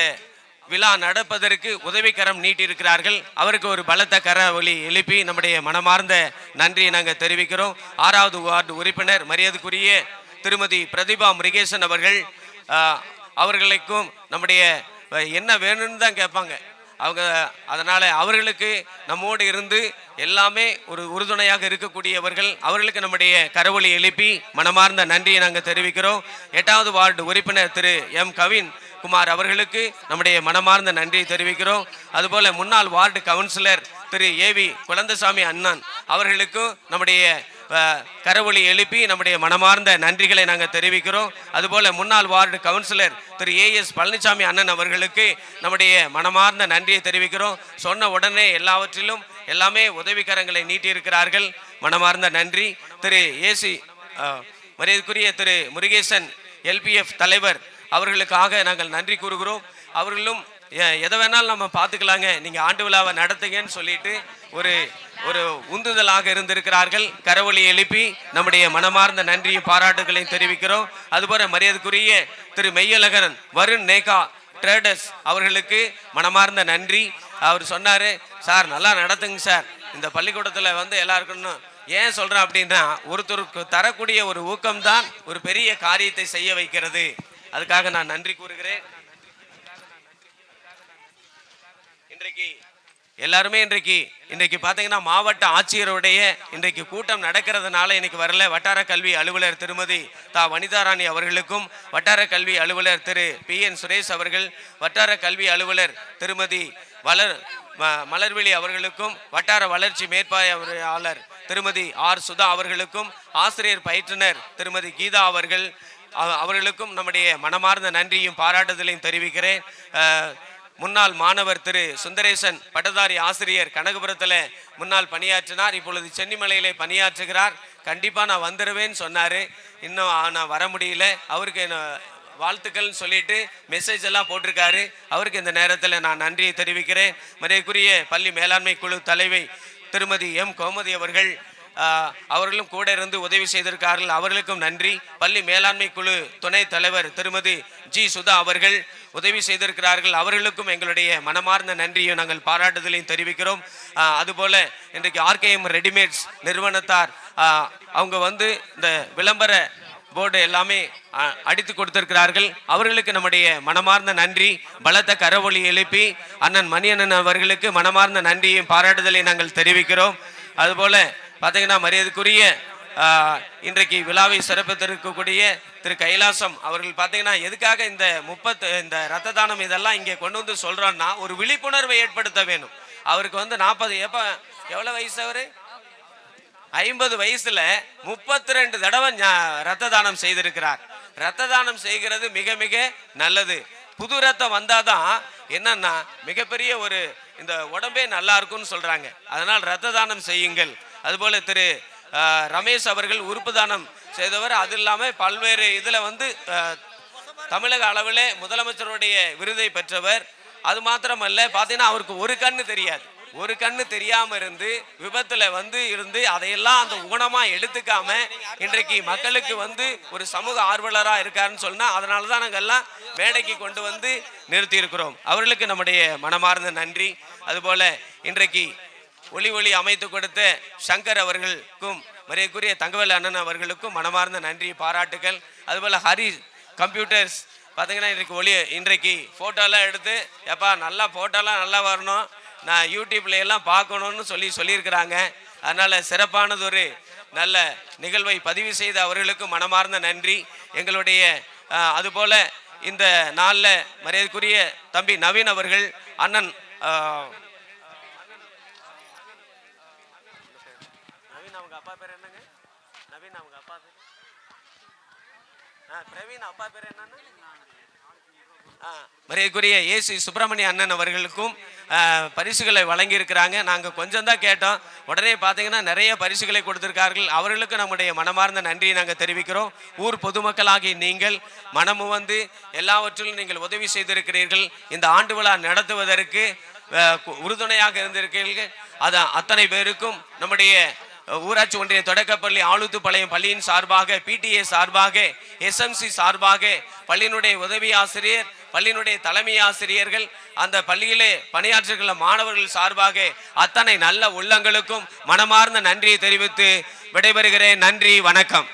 A: விழா நடப்பதற்கு உதவிக்கரம் நீட்டியிருக்கிறார்கள். அவருக்கு ஒரு பலத்த கரவொலி எழுப்பி நம்முடைய மனமார்ந்த நன்றியை நாங்கள் தெரிவிக்கிறோம். 6வது வார்டு உறுப்பினர் மரியாதைக்குரிய திருமதி பிரதிபா முருகேசன் அவர்கள், அவர்களுக்கும் நம்முடைய என்ன வேணும்னு தான் கேட்பாங்க அவங்க. அதனால் அவர்களுக்கு நம்மோடு இருந்து எல்லாமே ஒரு உறுதுணையாக இருக்கக்கூடியவர்கள். அவர்களுக்கு நம்முடைய கரவொலி எழுப்பி மனமார்ந்த நன்றியை நாங்கள் தெரிவிக்கிறோம். 8வது வார்டு உறுப்பினர் திரு M கவின் குமார் அவர்களுக்கு நம்முடைய மனமார்ந்த நன்றியை தெரிவிக்கிறோம். அதுபோல் முன்னாள் வார்டு கவுன்சிலர் திரு AV குழந்தசாமி அண்ணன் அவர்களுக்கும் நம்முடைய கரவொலி எழுப்பி நம்முடைய மனமார்ந்த நன்றிகளை நாங்கள் தெரிவிக்கிறோம். அதுபோல் முன்னாள் வார்டு கவுன்சிலர் திரு AS பழனிசாமி அண்ணன் அவர்களுக்கு நம்முடைய மனமார்ந்த நன்றியை தெரிவிக்கிறோம். சொன்ன உடனே எல்லாவற்றிலும் எல்லாமே உதவிக்கரங்களை நீட்டியிருக்கிறார்கள். மனமார்ந்த நன்றி. திரு ஏசி மரியாதைக்குரிய திரு முருகேசன் LPF தலைவர் அவர்களுக்காக நாங்கள் நன்றி கூறுகிறோம். அவர்களும் எதை வேணாலும் நம்ம பார்த்துக்கலாங்க, நீங்கள் ஆண்டு விழாவை நடத்துங்கன்னு சொல்லிட்டு ஒரு உந்துதலாக இருந்திருக்கிறார்கள். கரவொலி எழுப்பி நம்முடைய மனமார்ந்த நன்றியும் பாராட்டுகளையும் தெரிவிக்கிறோம். அதுபோல மரியாதைக்குரிய திரு மெய்யழகரன் வருண் நேகா ட்ரேடர்ஸ் அவர்களுக்கு மனமார்ந்த நன்றி. அவர் சொன்னார், சார் நல்லா நடத்துங்க சார், இந்த பள்ளிக்கூடத்தில் வந்து எல்லாருக்கும் ஏன் சொல்கிறேன் அப்படின்னா, ஒருத்தருக்கு தரக்கூடிய ஒரு ஊக்கம்தான் ஒரு பெரிய காரியத்தை செய்ய வைக்கிறது. அதுக்காக நான் நன்றி கூறுகிறேன். எல்லாருமே இன்றைக்கு பார்த்தீங்கன்னா மாவட்ட ஆட்சியருடைய இன்றைக்கு கூட்டம் நடக்கிறதுனால இன்னைக்கு வரல. வட்டார கல்வி அலுவலர் திருமதி வனிதாராணி அவர்களுக்கும், வட்டார கல்வி அலுவலர் திரு PN சுரேஷ் அவர்கள், வட்டார கல்வி அலுவலர் திருமதி மலர்விழி அவர்களுக்கும், வட்டார வளர்ச்சி மேற்பார்வையாளர் திருமதி R சுதா அவர்களுக்கும், ஆசிரியர் பயிற்றுனர் திருமதி கீதா அவர்களுக்கும் நம்முடைய மனமார்ந்த நன்றியும் பாராட்டுதலையும் தெரிவிக்கிறேன். முன்னாள் மாணவர் திரு சுந்தரேசன் பட்டதாரி ஆசிரியர் கனகபுரத்தில் முன்னாள் பணியாற்றினார். இப்பொழுது சென்னிமலையிலே பணியாற்றுகிறார். கண்டிப்பாக நான் வந்துடுவேன்னு சொன்னார். இன்னும் நான் வர முடியல. அவருக்கு வாழ்த்துக்கள்னு சொல்லிட்டு மெசேஜ் எல்லாம் போட்டிருக்காரு. அவருக்கு இந்த நேரத்தில் நான் நன்றியை தெரிவிக்கிறேன். மரியாதைக்குரிய பள்ளி மேலாண்மை குழு தலைவி திருமதி M கோமதி அவர்கள், அவர்களும் கூட இருந்து உதவி செய்திருக்கார்கள். அவர்களுக்கும் நன்றி. பள்ளி மேலாண்மை குழு துணைத் தலைவர் திருமதி G சுதா அவர்கள் உதவி செய்திருக்கிறார்கள். அவர்களுக்கும் எங்களுடைய மனமார்ந்த நன்றியும் நாங்கள் பாராட்டுதலையும் தெரிவிக்கிறோம். அதுபோல இன்றைக்கு RKM ரெடிமேட்ஸ் நிறுவனத்தார் அவங்க வந்து இந்த விளம்பர போர்டு எல்லாமே அடித்து கொடுத்திருக்கிறார்கள். அவர்களுக்கு நம்முடைய மனமார்ந்த நன்றி. பலத்த கரவொலி எழுப்பி அண்ணன் மணியண்ணன் அவர்களுக்கு மனமார்ந்த நன்றியும் பாராட்டுதலையும் நாங்கள் தெரிவிக்கிறோம். அதுபோல பார்த்தீங்கன்னா மரியாதைக்குரிய இன்றைக்கு விழாவை சிறப்பித்திருக்கக்கூடிய திரு கைலாசம் அவர்கள் பார்த்தீங்கன்னா எதுக்காக இந்த ரத்த தானம் இதெல்லாம் இங்கே கொண்டு வந்து சொல்கிறோன்னா, ஒரு விழிப்புணர்வை ஏற்படுத்த வேணும். அவருக்கு வந்து 40 எவ்வளோ வயசு, அவர் 50 வயசுல 32 தடவை ரத்த தானம் செய்திருக்கிறார். ரத்த தானம் செய்கிறது மிக மிக நல்லது. புது ரத்தம் வந்தாதான் என்னன்னா மிகப்பெரிய ஒரு இந்த உடம்பே நல்லா இருக்கும்னு சொல்றாங்க. அதனால் ரத்த தானம் செய்யுங்கள். அதுபோல திரு ரமேஷ் அவர்கள் உறுப்பு தானம் செய்தவர். அது இல்லாமல் பல்வேறு இதில் வந்து தமிழக அளவில் முதலமைச்சருடைய விருதை பெற்றவர். அது மாத்திரமல்ல, பார்த்தீங்கன்னா அவருக்கு ஒரு கண்ணு தெரியாது. ஒரு கண்ணு தெரியாம இருந்து விபத்துல வந்து இருந்து அதையெல்லாம் அந்த ஊனமா எடுத்துக்காம இன்றைக்கு மக்களுக்கு வந்து ஒரு சமூக ஆர்வலராக இருக்காருன்னு சொன்னா, அதனாலதான் நாங்கள் எல்லாம் மேடைக்கு கொண்டு வந்து நிறுத்தி இருக்கிறோம். அவர்களுக்கு நம்முடைய மனமார்ந்த நன்றி. அதுபோல இன்றைக்கு ஒளி அமைத்து கொடுத்த சங்கர் அவர்களுக்கும் மரியாதைக்குரிய தங்கவேல் அண்ணன் அவர்களுக்கும் மனமார்ந்த நன்றி, பாராட்டுகள். அதுபோல ஹரி கம்ப்யூட்டர்ஸ் பார்த்தீங்கன்னா இன்றைக்கு ஃபோட்டோலாம் எடுத்து எப்பா நல்லா ஃபோட்டோலாம் நல்லா வரணும், நான் யூடியூப்ல எல்லாம் பார்க்கணும்னு சொல்லியிருக்கிறாங்க. அதனால சிறப்பானதொரு நல்ல நிகழ்வை பதிவு செய்த அவர்களுக்கு மனமார்ந்த நன்றி. எங்களுடைய அதுபோல இந்த நாளில் மரியாதைக்குரிய தம்பி நவீன் அவர்கள் அண்ணன் நவீன் அவங்க அப்பா பேர் என்னங்க? நவீன் அவங்க அப்பா பேர் பிரவீன், அப்பா பேர் என்னன்னு மரியாதைக்குரிய ஏசி சுப்பிரமணிய அண்ணன் அவர்களுக்கும் பரிசுகளை வழங்கி இருக்கிறாங்க. நாங்கள் கொஞ்சம் தான் கேட்டோம், உடனே பார்த்தீங்கன்னா நிறைய பரிசுகளை கொடுத்திருக்கார்கள். அவர்களுக்கு நம்முடைய மனமார்ந்த நன்றியை நாங்கள் தெரிவிக்கிறோம். ஊர் பொதுமக்களாகி நீங்கள் மனமு வந்து எல்லாவற்றிலும் நீங்கள் உதவி செய்திருக்கிறீர்கள். இந்த ஆண்டு விழா நடத்துவதற்கு உறுதுணையாக இருந்திருக்கிறீர்கள். அத்தனை பேருக்கும் நம்முடைய ஊராட்சி ஒன்றிய தொடக்கப்பள்ளி ஆளுத்துப்பாளையம் பள்ளியின் சார்பாக, PTA சார்பாக, SMC சார்பாக, பள்ளியினுடைய உதவி ஆசிரியர், பள்ளியினுடைய தலைமை ஆசிரியர்கள், அந்த பள்ளியிலே பணியாற்றுகிற மாணவர்கள் சார்பாக அத்தனை நல்ல உள்ளங்களுக்கும் மனமார்ந்த நன்றியை தெரிவித்து விடைபெறுகிறேன். நன்றி, வணக்கம்.